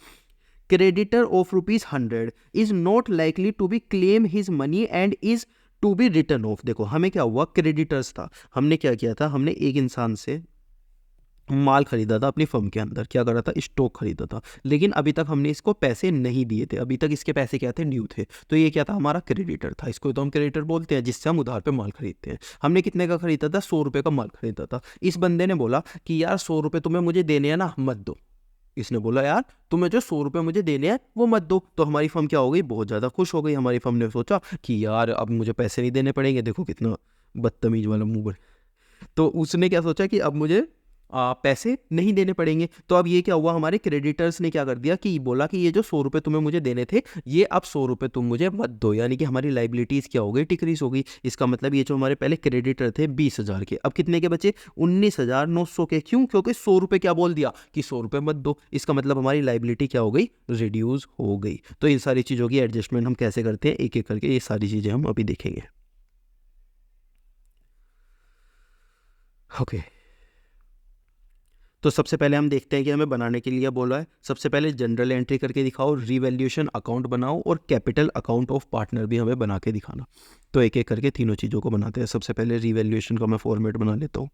Creditor of ₹100 is not likely to be claim his money and is to be written off. देखो हमें क्या हुआ, क्रेडिटर्स था, हमने क्या किया था, हमने एक इंसान से माल खरीदा था अपनी फर्म के अंदर, क्या करा था, स्टॉक खरीदा था, लेकिन अभी तक हमने इसको पैसे नहीं दिए थे, अभी तक इसके पैसे क्या थे, ड्यू थे। तो ये क्या था, हमारा क्रेडिटर था, इसको तो हम क्रेडिटर बोलते हैं, जिससे हम उधार पे माल खरीदते हैं। हमने कितने का खरीदा था, 100 रुपये का माल खरीदा था। इस बंदे ने बोला कि यार 100 रुपये तुम्हें मुझे देने हैं ना, मत दो। इसने बोला यार तुम्हें जो 100 रुपये मुझे देने हैं वो मत दो। तो हमारी फर्म क्या हो गई, बहुत ज़्यादा खुश हो गई। हमारी फर्म ने सोचा कि यार अब मुझे पैसे नहीं देने पड़ेंगे, देखो कितना बदतमीज वाला मुंह। तो उसने क्या सोचा कि अब मुझे पैसे नहीं देने पड़ेंगे। तो अब ये क्या हुआ, हमारे क्रेडिटर्स ने क्या कर दिया कि बोला कि ये जो 100 रुपये तुम्हें मुझे देने थे, ये अब 100 रुपये तुम मुझे मत दो, यानी कि हमारी लाइबिलिटीज़ क्या हो गई, डिक्रीज हो गई। इसका मतलब ये जो हमारे पहले क्रेडिटर थे 20,000 के, अब कितने के बचे, 19,900 के। क्यों, क्योंकि 100 रुपये क्या बोल दिया कि 100 रुपये मत दो। इसका मतलब हमारी लाइबिलिटी क्या हो गई, रिड्यूस हो गई। तो इन सारी चीज़ों की एडजस्टमेंट हम कैसे करते हैं, एक एक करके ये सारी चीज़ें हम अभी देखेंगे। ओके, तो सबसे पहले हम देखते हैं कि हमें बनाने के लिए बोला है, सबसे पहले जनरल एंट्री करके दिखाओ, रिवैल्यूएशन अकाउंट बनाओ, और कैपिटल अकाउंट ऑफ पार्टनर भी हमें बना के दिखाना। तो एक एक करके तीनों चीज़ों को बनाते हैं। सबसे पहले रिवैल्यूएशन का मैं फॉर्मेट बना लेता हूँ।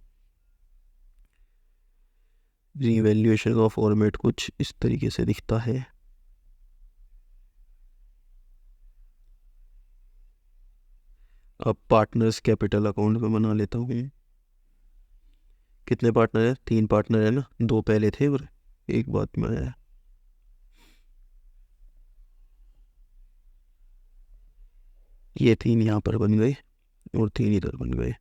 रिवैल्यूएशन का फॉर्मेट कुछ इस तरीके से दिखता है। अब पार्टनर्स कैपिटल अकाउंट में बना लेता हूँ। कितने पार्टनर है, 3 पार्टनर है ना, 2 पहले थे और एक बाद में आया। ये 3 यहाँ पर बन गए और 3 इधर बन गए।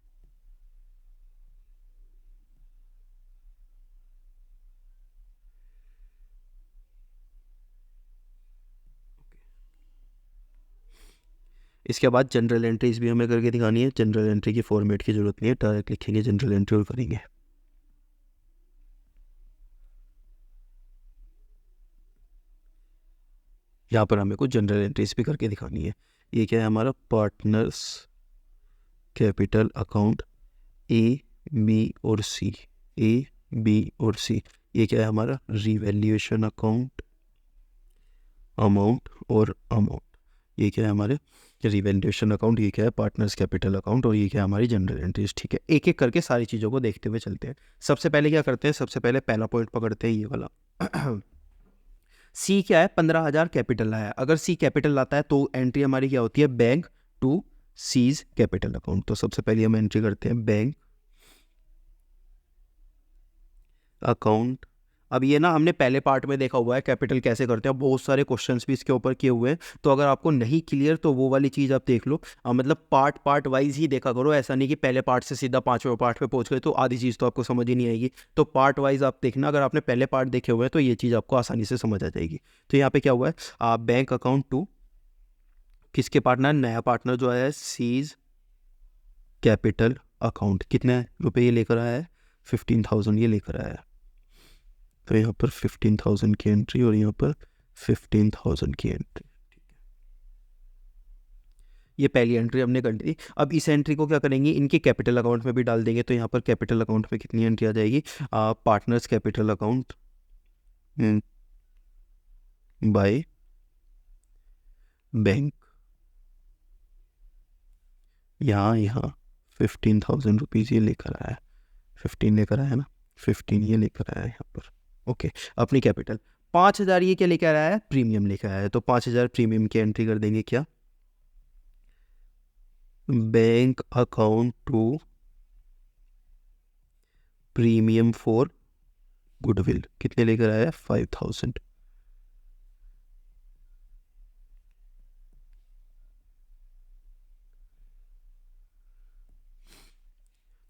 इसके बाद जनरल एंट्रीज भी हमें करके दिखानी है। जनरल एंट्री की फॉर्मेट की जरूरत नहीं है, डायरेक्ट लिखेंगे जनरल एंट्री और करेंगे। यहाँ पर हमें कुछ जनरल एंट्रीज भी करके दिखानी है। ये क्या है हमारा, पार्टनर्स कैपिटल अकाउंट ए, बी और सी, ए, बी और सी। ये क्या है हमारा, रिवैल्यूएशन अकाउंट, अमाउंट और अमाउंट। ये क्या है हमारे रिवैल्यूएशन अकाउंट, ये क्या है पार्टनर्स कैपिटल अकाउंट, और ये क्या है हमारी जनरल एंट्रीज। ठीक है, एक एक करके सारी चीज़ों को देखते हुए चलते हैं। सबसे पहले क्या करते हैं, सबसे पहले पहला पॉइंट पकड़ते हैं ये वाला। सी क्या है, 15,000 कैपिटल आया। अगर सी कैपिटल लाता है तो एंट्री हमारी क्या होती है, bank to C's capital account. तो सबसे पहले हम एंट्री करते हैं बैंक अकाउंट। अब ये ना हमने पहले पार्ट में देखा हुआ है कैपिटल कैसे करते हैं, बहुत सारे क्वेश्चंस भी इसके ऊपर किए हुए हैं। तो अगर आपको नहीं क्लियर तो वो वाली चीज़ आप देख लो। मतलब पार्ट पार्ट वाइज ही देखा करो, ऐसा नहीं कि पहले पार्ट से सीधा 5वें पार्ट पे पहुंच गए तो आधी चीज़ तो आपको समझ ही नहीं आएगी। तो पार्ट वाइज आप देखना, अगर आपने पहले पार्ट देखे हुए हैं तो ये चीज़ आपको आसानी से समझ आ जाएगी। तो यहाँ पे क्या हुआ है, बैंक अकाउंट टू किसके पार्टनर, नया पार्टनर जो आया है सीज कैपिटल अकाउंट। कितने रुपए ये लेकर आया है, 15,000 ये लेकर आया है। तो यहाँ पर 15,000 की एंट्री और यहाँ पर 15,000 की एंट्री। ये पहली एंट्री हमने कर दी। अब इस एंट्री को क्या करेंगे, इनके कैपिटल अकाउंट में भी डाल देंगे। तो यहाँ पर कैपिटल अकाउंट में कितनी एंट्री आ जाएगी, partners capital account by bank. यहाँ 15,000 रुपीज़ ये लेकर आया है, 15 लेकर आया है ना, 15 ये लेकर आया है यहाँ पर। ओके, अपनी कैपिटल 5,000 ये क्या लेकर आया है, प्रीमियम लेकर आया है। तो 5,000 प्रीमियम की एंट्री कर देंगे क्या, bank account to premium for goodwill. कितने लेकर आया है, 5,000।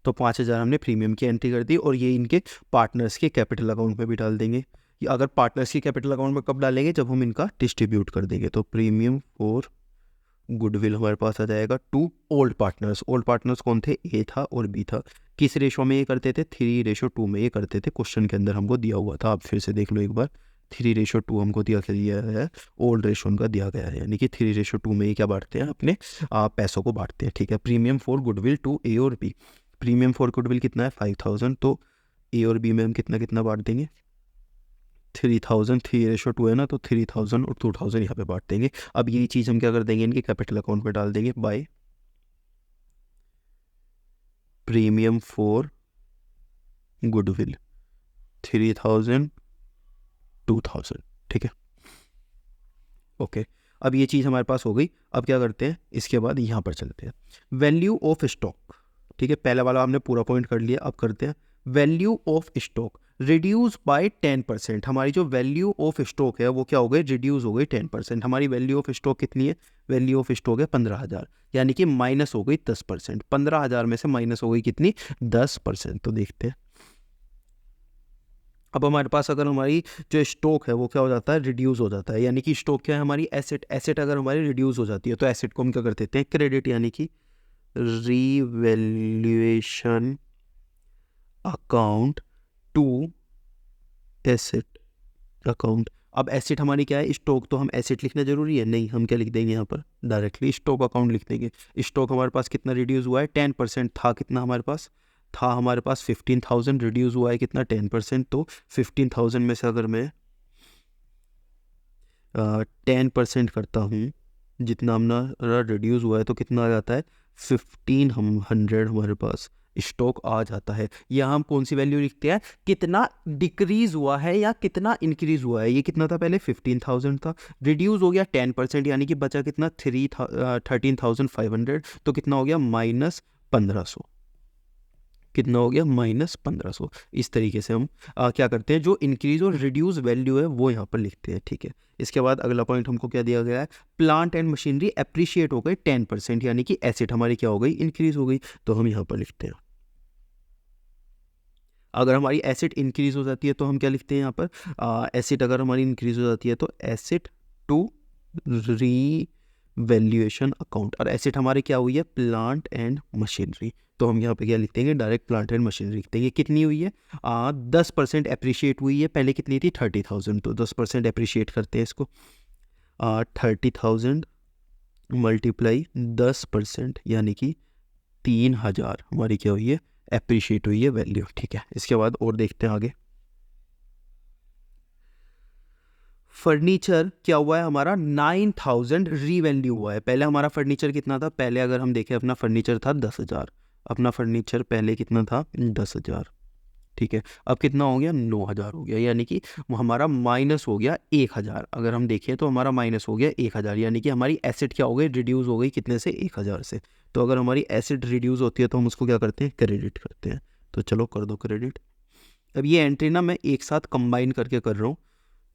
तो 5,000 हमने प्रीमियम की एंट्री कर दी और ये इनके पार्टनर्स के कैपिटल अकाउंट में भी डाल देंगे। ये अगर पार्टनर्स की कैपिटल अकाउंट में कब डालेंगे, जब हम इनका डिस्ट्रीब्यूट कर देंगे। तो प्रीमियम फॉर गुडविल हमारे पास आ जाएगा to old partners. Old partners कौन थे, ए था और बी था। किस रेशो में ये करते थे, 3:2 में ये करते थे। क्वेश्चन के अंदर हमको दिया हुआ था, आप फिर से देख लो एक बार। 3:2 हमको दिया है, ओल्ड रेशो उनका दिया गया है, यानी कि 3:2 में ये क्या बांटते हैं, अपने पैसों को बांटते हैं। ठीक है, प्रीमियम फॉर गुडविल टू ए और बी। प्रीमियम फॉर गुडविल कितना है, 5,000। तो ए और बी में हम कितना कितना बांट देंगे, 3,000। 3:2 है ना, तो 3,000 और 2,000 यहाँ पे बांट देंगे। अब ये चीज़ हम क्या कर देंगे, इनके कैपिटल अकाउंट में डाल देंगे बाय प्रीमियम फॉर गुडविल 3,000 2,000। ठीक है, ओके। अब ये चीज़ हमारे पास हो गई। अब क्या करते हैं, इसके बाद यहाँ पर चलते हैं, वैल्यू ऑफ स्टॉक। ठीक है, पहले वाला हमने पूरा पॉइंट कर लिया। अब करते हैं value of stock reduce by 10%। हमारी जो वैल्यू ऑफ स्टॉक है वो क्या हो गई, रिड्यूस हो गई 10%। हमारी वैल्यू ऑफ स्टॉक कितनी है, वैल्यू ऑफ स्टॉक है 15,000, यानी कि माइनस हो गई 10%। 15,000 में से माइनस हो गई कितनी, 10%। तो देखते हैं अब हमारे पास अगर हमारी जो स्टॉक है वो क्या हो जाता है, रिड्यूस हो जाता है, यानी कि स्टॉक क्या है हमारी, एसेट। एसेट अगर हमारी रिड्यूस हो जाती है तो एसेट को हम क्या कर देते हैं, क्रेडिट, यानी कि revaluation account to asset account. अब एसेट हमारी क्या है, स्टॉक, तो हम एसेट लिखना जरूरी है नहीं, हम क्या लिख देंगे यहाँ पर, डायरेक्टली स्टॉक अकाउंट लिख देंगे। स्टॉक हमारे पास कितना रिड्यूस हुआ है, 10% था, कितना हमारे पास था, हमारे पास 15,000, रिड्यूस हुआ है कितना, 10%। तो 15,000 में से अगर मैं 10% करता हूँ, जितना हमारा रिड्यूस हुआ है तो कितना आ जाता है, 1500 हमारे पास स्टॉक आ जाता है। यहाँ हम कौन सी वैल्यू लिखते हैं, कितना डिक्रीज हुआ है या कितना इंक्रीज हुआ है। ये कितना था पहले, 15,000 था, रिड्यूस हो गया 10%, यानी कि बचा कितना, 13,500, तो कितना हो गया, -1500। कितना हो गया, -1500। इस तरीके से हम क्या करते हैं, जो इंक्रीज और रिड्यूस वैल्यू है वो यहाँ पर लिखते हैं, ठीक है। इसके बाद अगला पॉइंट हमको क्या दिया गया है, प्लांट एंड मशीनरी एप्रिशिएट हो गए 10%, यानी कि एसेट हमारी क्या हो गई, इंक्रीज हो गई, तो हम यहाँ पर लिखते हैं। अगर हमारी एसेट इंक्रीज हो जाती है तो हम क्या लिखते हैं यहाँ पर, एसेट अगर हमारी इंक्रीज हो जाती है तो एसेट टू रीवैल्यूएशन अकाउंट, और एसेट हमारी क्या हुई है, प्लांट एंड मशीनरी, तो हम यहाँ पे क्या लिख देंगे, डायरेक्ट प्लांट एंड मशीनरी लिख देंगे। कितनी हुई है, 10% अप्रिशिएट हुई है, पहले कितनी थी, 30,000, तो 10% अप्रिशिएट करते हैं इसको, 30,000 मल्टीप्लाई 10%, यानी कि 3,000 हमारी क्या हुई है, अप्रिशिएट हुई है वैल्यू, ठीक है। इसके बाद और देखते हैं आगे, फर्नीचर क्या हुआ है हमारा, 9,000 रीवैल्यू हुआ है। पहले हमारा फर्नीचर कितना था, पहले अगर हम देखें अपना फर्नीचर था 10,000, अपना फर्नीचर पहले कितना था, 10,000, ठीक है। अब कितना हो गया, 9,000 हो गया, यानी कि हमारा माइनस हो गया 1,000। अगर हम देखें तो हमारा माइनस हो गया 1,000, यानी कि हमारी एसेट क्या हो गई, रिड्यूस हो गई कितने से, 1,000 से। तो अगर हमारी एसेट रिड्यूस होती है तो हम उसको क्या करते हैं, क्रेडिट करते हैं। तो चलो कर दो क्रेडिट। अब ये एंट्री ना मैं एक साथ कंबाइन करके कर रहा हूँ,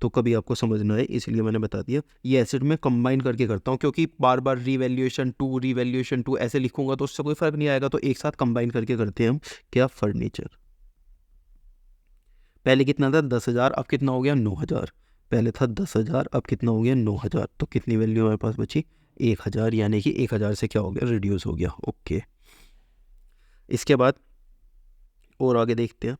तो कभी आपको समझना है इसलिए मैंने बता दिया, ये एसेट में कंबाइन करके करता हूँ, क्योंकि बार बार रीवैल्यूएशन टू ऐसे लिखूंगा तो उससे कोई फर्क नहीं आएगा, तो एक साथ कंबाइन करके करते हैं हम। क्या, फर्नीचर पहले कितना था, 10,000, अब कितना हो गया, 9,000। पहले था 10,000, अब कितना हो गया, 9,000, तो कितनी वैल्यू हमारे पास बची, 1,000, यानी कि 1,000 से क्या हो गया, रिड्यूस हो गया, ओके। इसके बाद और आगे देखते हैं,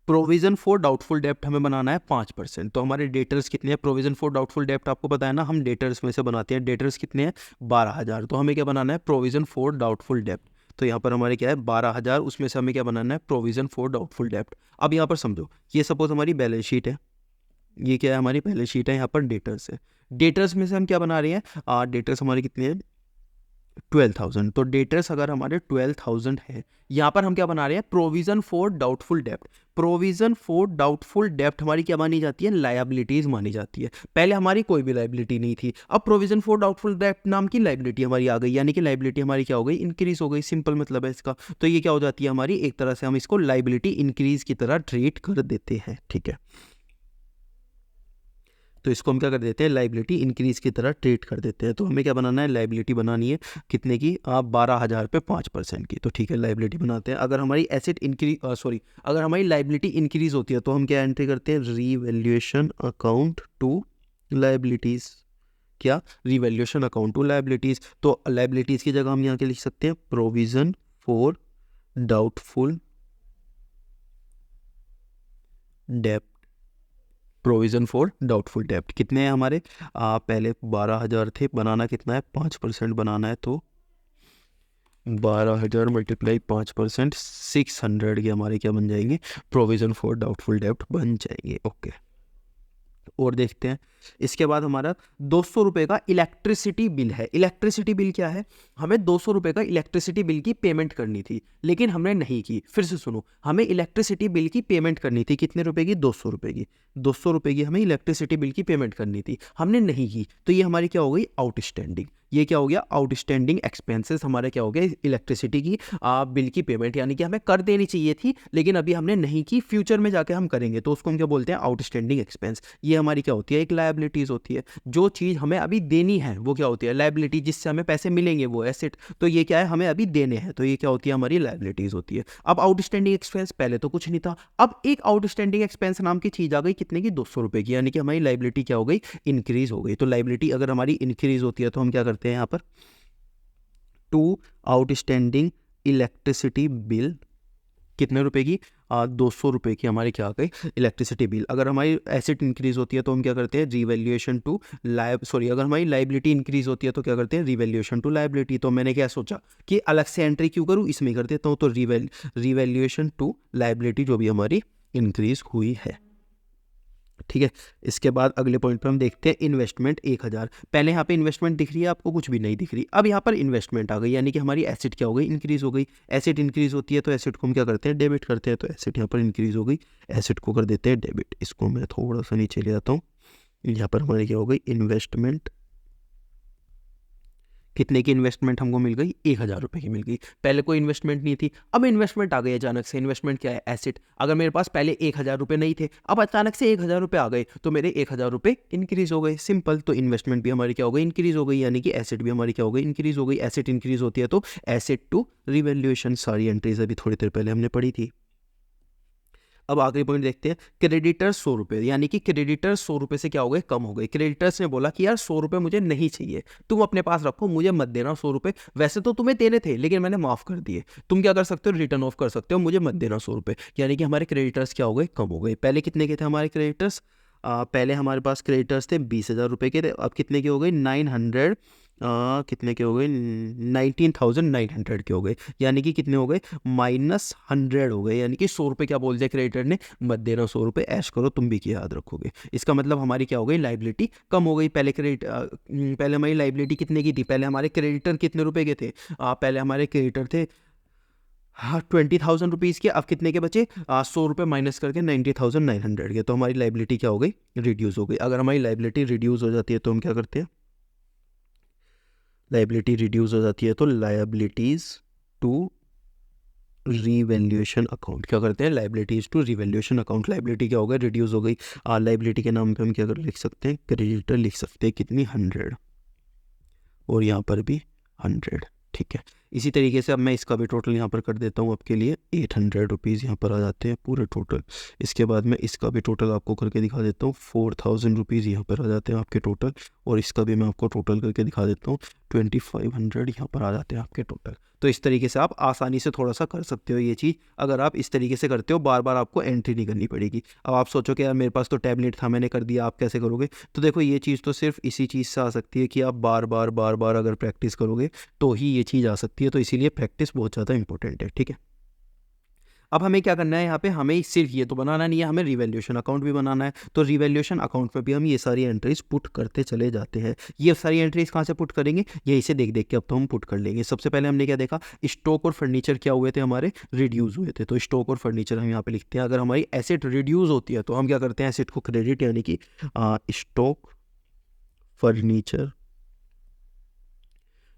प्रोविजन फॉर डाउटफुल डेप्ट हमें बनाना है 5%। तो हमारे डेटर्स कितने हैं, प्रोविजन फॉर डाउटफुल डेप्ट आपको पता है ना, हम डेटर्स में से बनाते हैं। डेटर्स कितने हैं, 12,000, तो हमें क्या बनाना है, प्रोविजन फॉर डाउटफुल डेप्ट। तो यहाँ पर हमारे क्या है, 12,000, उसमें से हमें क्या बनाना है, प्रोविजन फॉर डाउटफुल डेप्ट। अब यहाँ पर समझो, ये सपोज हमारी बैलेंस शीट है, ये क्या है, हमारी बैलेंस शीट है, यहाँ पर डेटर्स है। डेटर्स में से हम क्या बना रहे हैं, डेटर्स हमारे कितने हैं, 12,000। तो डेटर्स अगर हमारे 12,000 है, यहाँ पर हम क्या बना रहे हैं, प्रोविजन फॉर डाउटफुल डेप्ट। प्रोविजन फॉर डाउटफुल डेप्ट हमारी क्या मानी जाती है, लायबिलिटीज मानी जाती है। पहले हमारी कोई भी लायबिलिटी नहीं थी, अब प्रोविजन फॉर डाउटफुल डेप्ट नाम की लायबिलिटी हमारी आ गई, यानी कि लायबिलिटी हमारी क्या हो गई, इंक्रीज हो गई, सिंपल मतलब है इसका। तो ये क्या हो जाती है हमारी, एक तरह से हम इसको लायबिलिटी इंक्रीज की तरह ट्रीट कर देते हैं, ठीक है। तो इसको हम क्या कर देते हैं, लाइबिलिटी इंक्रीज की तरह ट्रीट कर देते हैं। तो हमें क्या बनाना है, लाइबिलिटी बनानी है कितने की, आप 12,000 पे 5% की, तो ठीक है, लाइबिलिटी बनाते हैं। अगर हमारी एसेट अगर हमारी लाइबिलिटी इंक्रीज होती है तो हम क्या एंट्री करते हैं, रीवैल्यूएशन अकाउंट टू लाइबिलिटीज। क्या, रीवैल्यूएशन अकाउंट टू लाइबिलिटीज। तो लाइबिलिटीज की जगह हम यहाँ के लिख सकते हैं, प्रोविजन फॉर डाउटफुल डेप्ट। प्रोविजन फॉर डाउटफुल डेप्ट कितने हैं हमारे, पहले 12,000 थे, बनाना कितना है, 5% बनाना है, तो 12,000 मल्टीप्लाई 5%, 600 के हमारे क्या बन जाएंगे, प्रोविजन फॉर डाउटफुल डेप्ट बन जाएंगे, ओके। और देखते हैं, इसके बाद हमारा 200 रुपये का इलेक्ट्रिसिटी बिल है। इलेक्ट्रिसिटी बिल क्या है, हमें 200 रुपये का इलेक्ट्रिसिटी बिल की पेमेंट करनी थी, लेकिन हमने नहीं की। फिर से सुनो, हमें इलेक्ट्रिसिटी बिल की पेमेंट करनी थी, कितने रुपए की, 200 रुपये की। 200 रुपये की हमें इलेक्ट्रिसिटी बिल की पेमेंट करनी थी, हमने नहीं की, तो ये हमारी क्या हो गई, आउटस्टैंडिंग। ये क्या हो गया, आउटस्टैंडिंग एक्सपेंसेस हमारे क्या हो गए, इलेक्ट्रिसिटी की बिल की पेमेंट, यानी कि हमें कर देनी चाहिए थी लेकिन अभी हमने नहीं की, फ्यूचर में जाके हम करेंगे, तो उसको हम क्या बोलते हैं, आउटस्टैंडिंग एक्सपेंस। ये हमारी क्या होती है, एक लायबिलिटी लाइबिलिटीज़ होती है। जो चीज़ हमें अभी देनी है वो क्या होती है, लाइबिलिटी, जिससे हमें पैसे मिलेंगे वो एसेट। तो ये क्या है, हमें अभी देने हैं, तो ये क्या होती है, हमारी लाइबिलिटीज़ होती है। अब आउटस्टैंडिंग एक्सपेंस, पहले तो कुछ नहीं था, अब एक आउटस्टैंडिंग एक्सपेंस नाम की चीज़ आ गई, कितने की, 200 रुपये की, यानी कि हमारी लाइबिलिटी क्या हो गई, इंक्रीज हो गई। तो लाइबिलिटी अगर हमारी इंक्रीज होती है तो हम क्या करते हैं यहाँ पर, टू आउटस्टैंडिंग इलेक्ट्रिसिटी बिल, कितने रुपए की, 200 रुपये की हमारी क्या आ गई, इलेक्ट्रिसिटी बिल। अगर हमारी एसेट इंक्रीज होती है तो हम क्या करते हैं, रिवैल्यूएशन टू अगर हमारी लाइबिलिटी इंक्रीज होती है तो क्या करते हैं, रिवैल्यूएशन टू लाइबिलिटी। तो मैंने क्या सोचा कि अलग से एंट्री क्यों करूँ, इसमें कर देता हूँ। तो रिवैल्यूएशन टू लाइबिलिटी जो भी हमारी इंक्रीज हुई है, ठीक है। इसके बाद अगले पॉइंट पर हम देखते हैं इन्वेस्टमेंट 1000। पहले यहाँ पे इन्वेस्टमेंट दिख रही है आपको, कुछ भी नहीं दिख रही। अब यहाँ पर इन्वेस्टमेंट आ गई, यानी कि हमारी एसेट क्या हो गई, इंक्रीज हो गई। एसेट इंक्रीज होती है तो एसेट को हम क्या करते हैं, डेबिट करते हैं। तो एसेट यहाँ पर इंक्रीज हो गई, एसेट को कर देते हैं डेबिट। इसको मैं थोड़ा सा नीचे ले आता हूँ। यहाँ पर हमारी क्या हो गई, इन्वेस्टमेंट, कितने की इन्वेस्टमेंट हमको मिल गई, 1000 रुपये की मिल गई। पहले कोई इन्वेस्टमेंट नहीं थी, अब इन्वेस्टमेंट आ गई अचानक से। इन्वेस्टमेंट क्या है, एसेट। अगर मेरे पास पहले 1000 रुपये नहीं थे, अब अचानक से 1000 रुपये आ गए, तो मेरे 1000 रुपये इंक्रीज हो गए, सिंपल। तो इन्वेस्टमेंट भी हमारी क्या हो गई, इंक्रीज हो गई, यानी कि एसेट भी हमारी क्या हो गई, इंक्रीज हो गई। एसेट इंक्रीज होती है तो एसेट टू रिवैल्यूएशन, सारी एंट्रीज अभी थोड़ी देर पहले हमने पढ़ी थी। अब आखिरी पॉइंट देखते हैं, क्रेडिटर 100 रुपये, यानी कि क्रेडिटर 100 रुपये से क्या हो गए, कम हो गए। क्रेडिटर्स ने बोला कि यार 100 रुपये मुझे नहीं चाहिए, तुम अपने पास रखो, मुझे मत देना 100 रुपये। वैसे तो तुम्हें देने थे लेकिन मैंने माफ़ कर दिए, तुम क्या कर सकते हो, रिटर्न ऑफ कर सकते हो, मुझे मत देना 100 रुपये। यानी कि हमारे क्रेडिटर्स क्या हो गए, कम हो गए। पहले कितने के थे हमारे क्रेडिटर्स, पहले हमारे पास क्रेडिटर्स थे 20,000 रुपये के थे, अब कितने के हो गए, 900, कितने के हो गए, 19,900 के हो गए। यानी कि कितने हो गए, -100 हो गए। यानी कि 100 रुपये क्या बोल दिया क्रेडिटर ने, मत देना 100 रुपये, ऐश करो, तुम भी क्या याद रखोगे। इसका मतलब हमारी क्या हो गई, लाइबिलिटी कम हो गई। पहले हमारी लाइबिलिटी कितने की थी, पहले हमारे क्रेडिटर कितने रुपए के थे, पहले हमारे क्रेडिटर थे 20,000 रुपीज़ के, अब कितने के बचे, 100 रुपये माइनस करके 90,900 के। तो हमारी लाइबिलिटी क्या हो गई, रिड्यूस हो गई। अगर हमारी लाइबिलिटी रिड्यूस हो जाती है तो हम क्या करते हैं, लाइबिलिटी रिड्यूस हो जाती है तो लाइबिलिटीज़ टू रीवैल्यूएशन अकाउंट, क्या करते हैं, liabilities to revaluation account. Liability क्या हो गई, रिड्यूस हो गई। लाइबिलिटी के नाम पे हम क्या कर लिख सकते हैं, क्रेडिटर लिख सकते हैं, कितनी, 100, और यहाँ पर भी 100, ठीक है। इसी तरीके से अब मैं इसका भी टोटल यहाँ पर कर देता हूँ आपके लिए, 800 रुपीज़ यहाँ पर आ जाते हैं पूरे टोटल। इसके बाद मैं इसका भी टोटल आपको करके दिखा देता हूँ, 4000 रुपीज़ यहाँ पर आ जाते हैं आपके टोटल, और इसका भी मैं आपको टोटल करके दिखा देता हूँ, 2500 यहाँ पर आ जाते हैं आपके टोटल। तो इस तरीके से आप आसानी से थोड़ा सा कर सकते हो ये चीज़। अगर आप इस तरीके से करते हो, बार बार आपको एंट्री नहीं करनी पड़ेगी। अब आप सोचो कि यार मेरे पास तो टैबलेट था, मैंने कर दिया, आप कैसे करोगे। तो देखो ये चीज़ तो सिर्फ इसी चीज़ से आ सकती है कि आप बार बार अगर प्रैक्टिस करोगे तो ही ये चीज़ आ सकती है। तो इसीलिए प्रैक्टिस बहुत ज़्यादा इंपॉर्टेंट है, ठीक है। अब हमें क्या करना है, यहाँ पे हमें सिर्फ ये तो बनाना नहीं है, हमें रिवैल्यूएशन अकाउंट भी बनाना है। तो रिवैल्यूएशन अकाउंट में भी हम ये सारी एंट्रीज पुट करते चले जाते हैं। ये सारी एंट्रीज कहाँ से पुट करेंगे, यही से देख देख के अब तो हम पुट कर लेंगे। सबसे पहले हमने क्या देखा, स्टॉक और फर्नीचर क्या हुए थे, हमारे रिड्यूस हुए थे। तो स्टॉक और फर्नीचर हम यहाँ पे लिखते हैं। अगर हमारी एसेट रिड्यूस होती है तो हम क्या करते हैं, एसेट को क्रेडिट, यानी कि स्टॉक फर्नीचर,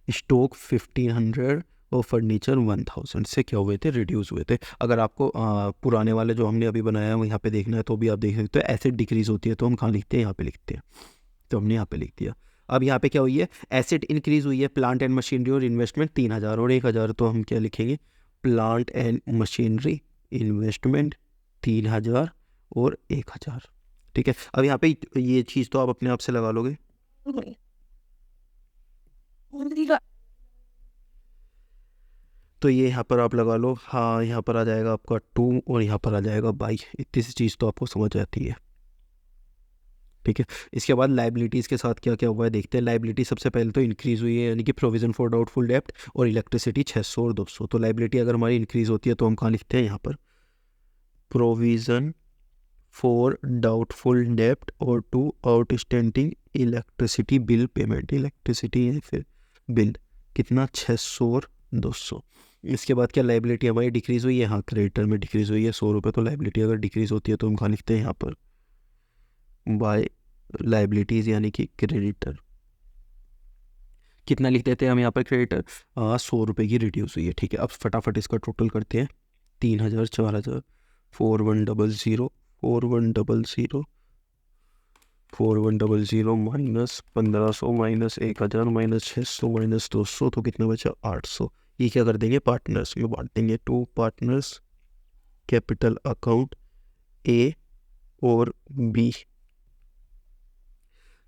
स्टॉक 1500 और फर्नीचर 1000 से क्या हुए थे, रिड्यूस हुए थे। अगर आपको पुराने वाले जो हमने अभी बनाया है वो यहाँ पे देखना है तो भी आप देख सकते हो। एसेट डिक्रीज होती है तो हम कहाँ लिखते हैं, यहाँ पे लिखते हैं। तो हमने यहाँ पे लिख दिया। अब यहाँ पे क्या हुई है, एसेट इंक्रीज हुई है, प्लांट एंड मशीनरी और इन्वेस्टमेंट 3000 और 1000। तो हम क्या लिखेंगे, प्लांट एंड मशीनरी इन्वेस्टमेंट 3000 और 1000, ठीक है। अब यहाँ पे ये चीज़ तो आप अपने आप से लगा लोगे, तो ये यहाँ पर आप लगा लो। हाँ, यहाँ पर आ जाएगा आपका 2 और यहाँ पर आ जाएगा 22। इतनी सी चीज़ तो आपको समझ आती है, ठीक है। इसके बाद लाइबिलिटीज़ के साथ क्या क्या हुआ है देखते हैं। लाइबिलिटी सबसे पहले तो इंक्रीज़ हुई है, यानी कि प्रोविज़न फॉर डाउटफुल डेप्ट और इलेक्ट्रिसिटी 600 और 200। तो लाइबिलिटी अगर हमारी इंक्रीज़ होती है तो हम कहाँ लिखते हैं, यहाँ पर प्रोविज़न फॉर डाउटफुल डेप्ट और to outstanding electricity bill payment. Electricity है फिर बिल, कितना, 600 और 200। इसके बाद क्या लाइबिलिटी हमारी डिक्रीज़ हुई है, हाँ क्रेडिटर में डिक्रीज़ हुई है 100 रुपये। तो लाइबिलिटी अगर डिक्रीज़ होती है तो हम कहाँ लिखते हैं, यहाँ पर बाय लाइबिलिटीज़, यानी कि क्रेडिटर। कितना लिख देते हैं हम यहाँ पर, क्रेडिटर 100 रुपये की रिड्यूस हुई है, ठीक है। अब फटाफट इसका टोटल करते हैं, 3000, 4000, 4100, 4100, 4100 माइनस 1500 माइनस 1000 माइनस 600 माइनस 200, तो कितना बचा 800। ये क्या कर देंगे पार्टनर्स में बांट देंगे, टू पार्टनर्स कैपिटल अकाउंट ए और बी।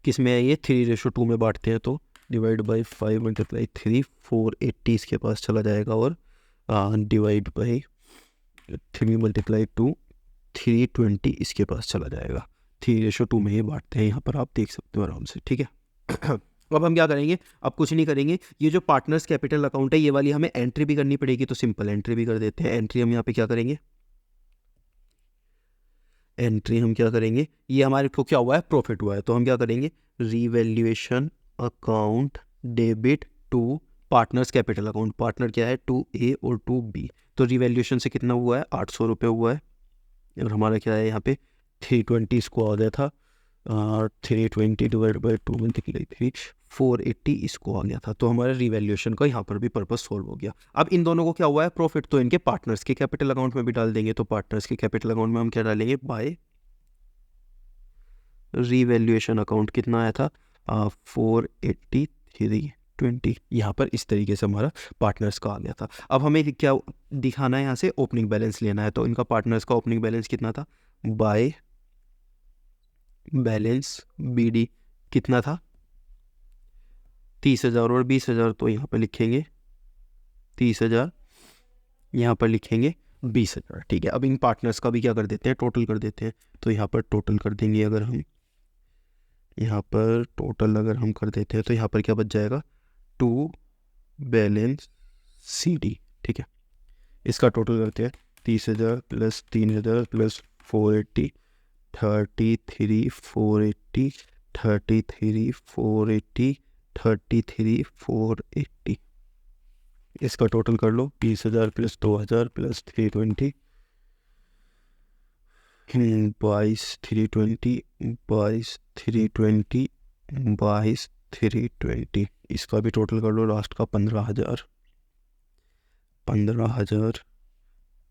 किस में है ये 3:2 में बांटते हैं, तो डिवाइड बाई 5 मल्टीप्लाई 3 480 इसके पास चला जाएगा, और डिवाइड बाई 3 मल्टीप्लाई 2 320 इसके पास चला जाएगा। 3:2 में ये बांटते हैं, यहाँ पर आप देख सकते हो आराम से, ठीक है। अब हम क्या करेंगे, अब कुछ नहीं करेंगे, ये जो पार्टनर्स कैपिटल अकाउंट है ये वाली हमें एंट्री भी करनी पड़ेगी, तो सिंपल एंट्री भी कर देते हैं। एंट्री हम यहाँ पे क्या करेंगे, एंट्री हम क्या करेंगे, ये हमारे को क्या हुआ है प्रॉफिट हुआ है, तो हम क्या करेंगे revaluation account debit to partners capital account. Partner क्या है 2A और 2B, तो रीवैल्यूएशन से कितना हुआ है 800 रुपये हुआ है, और हमारा क्या है यहाँ पे 320 इसको आ गया था, 320 डिवाइड बाई 2 मल्टीप्लाई 3 480 इसको आ गया था, तो हमारा रिवैल्यूएशन का यहाँ पर भी पर्पस सॉल्व हो गया। अब इन दोनों को क्या हुआ है प्रॉफिट, तो इनके पार्टनर्स के कैपिटल अकाउंट में भी डाल देंगे, तो पार्टनर्स के कैपिटल अकाउंट में हम क्या डालेंगे बाय रिवैल्यूएशन अकाउंट, कितना आया था 483.20, यहाँ पर इस तरीके से हमारा पार्टनर्स का आ गया था। अब हमें क्या दिखाना है, यहाँ से ओपनिंग बैलेंस लेना है, तो इनका पार्टनर्स का ओपनिंग बैलेंस कितना था, बाय बैलेंस BD कितना था 30,000 और 20,000, तो यहाँ पर लिखेंगे 30,000, यहाँ पर लिखेंगे 20,000, ठीक है। अब इन पार्टनर्स का भी क्या कर देते हैं टोटल कर देते हैं, तो यहाँ पर टोटल कर देंगे, अगर हम यहाँ पर टोटल अगर हम कर देते हैं तो यहाँ पर क्या बच जाएगा टू बैलेंस CD, ठीक है। इसका टोटल करते हैं 30,000 प्लस 3,000 प्लस 480 33,480 33,480 33,480, इसका टोटल कर लो 20,000 प्लस 2,000 प्लस 320 22,320 22,320 22,320, इसका भी टोटल कर लो लास्ट का 15,000 15,000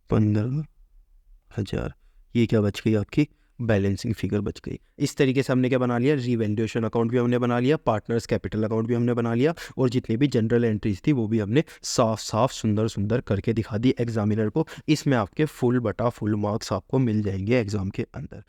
15,000, ये क्या बच गई आपकी बैलेंसिंग फिगर बच गई। इस तरीके से हमने क्या बना लिया रीवैल्यूएशन अकाउंट भी हमने बना लिया, पार्टनर्स कैपिटल अकाउंट भी हमने बना लिया, और जितनी भी जनरल एंट्रीज थी वो भी हमने साफ साफ सुंदर सुंदर करके दिखा दी एग्जामिनर को। इसमें आपके फुल बटा फुल मार्क्स आपको मिल जाएंगे एग्जाम के अंदर।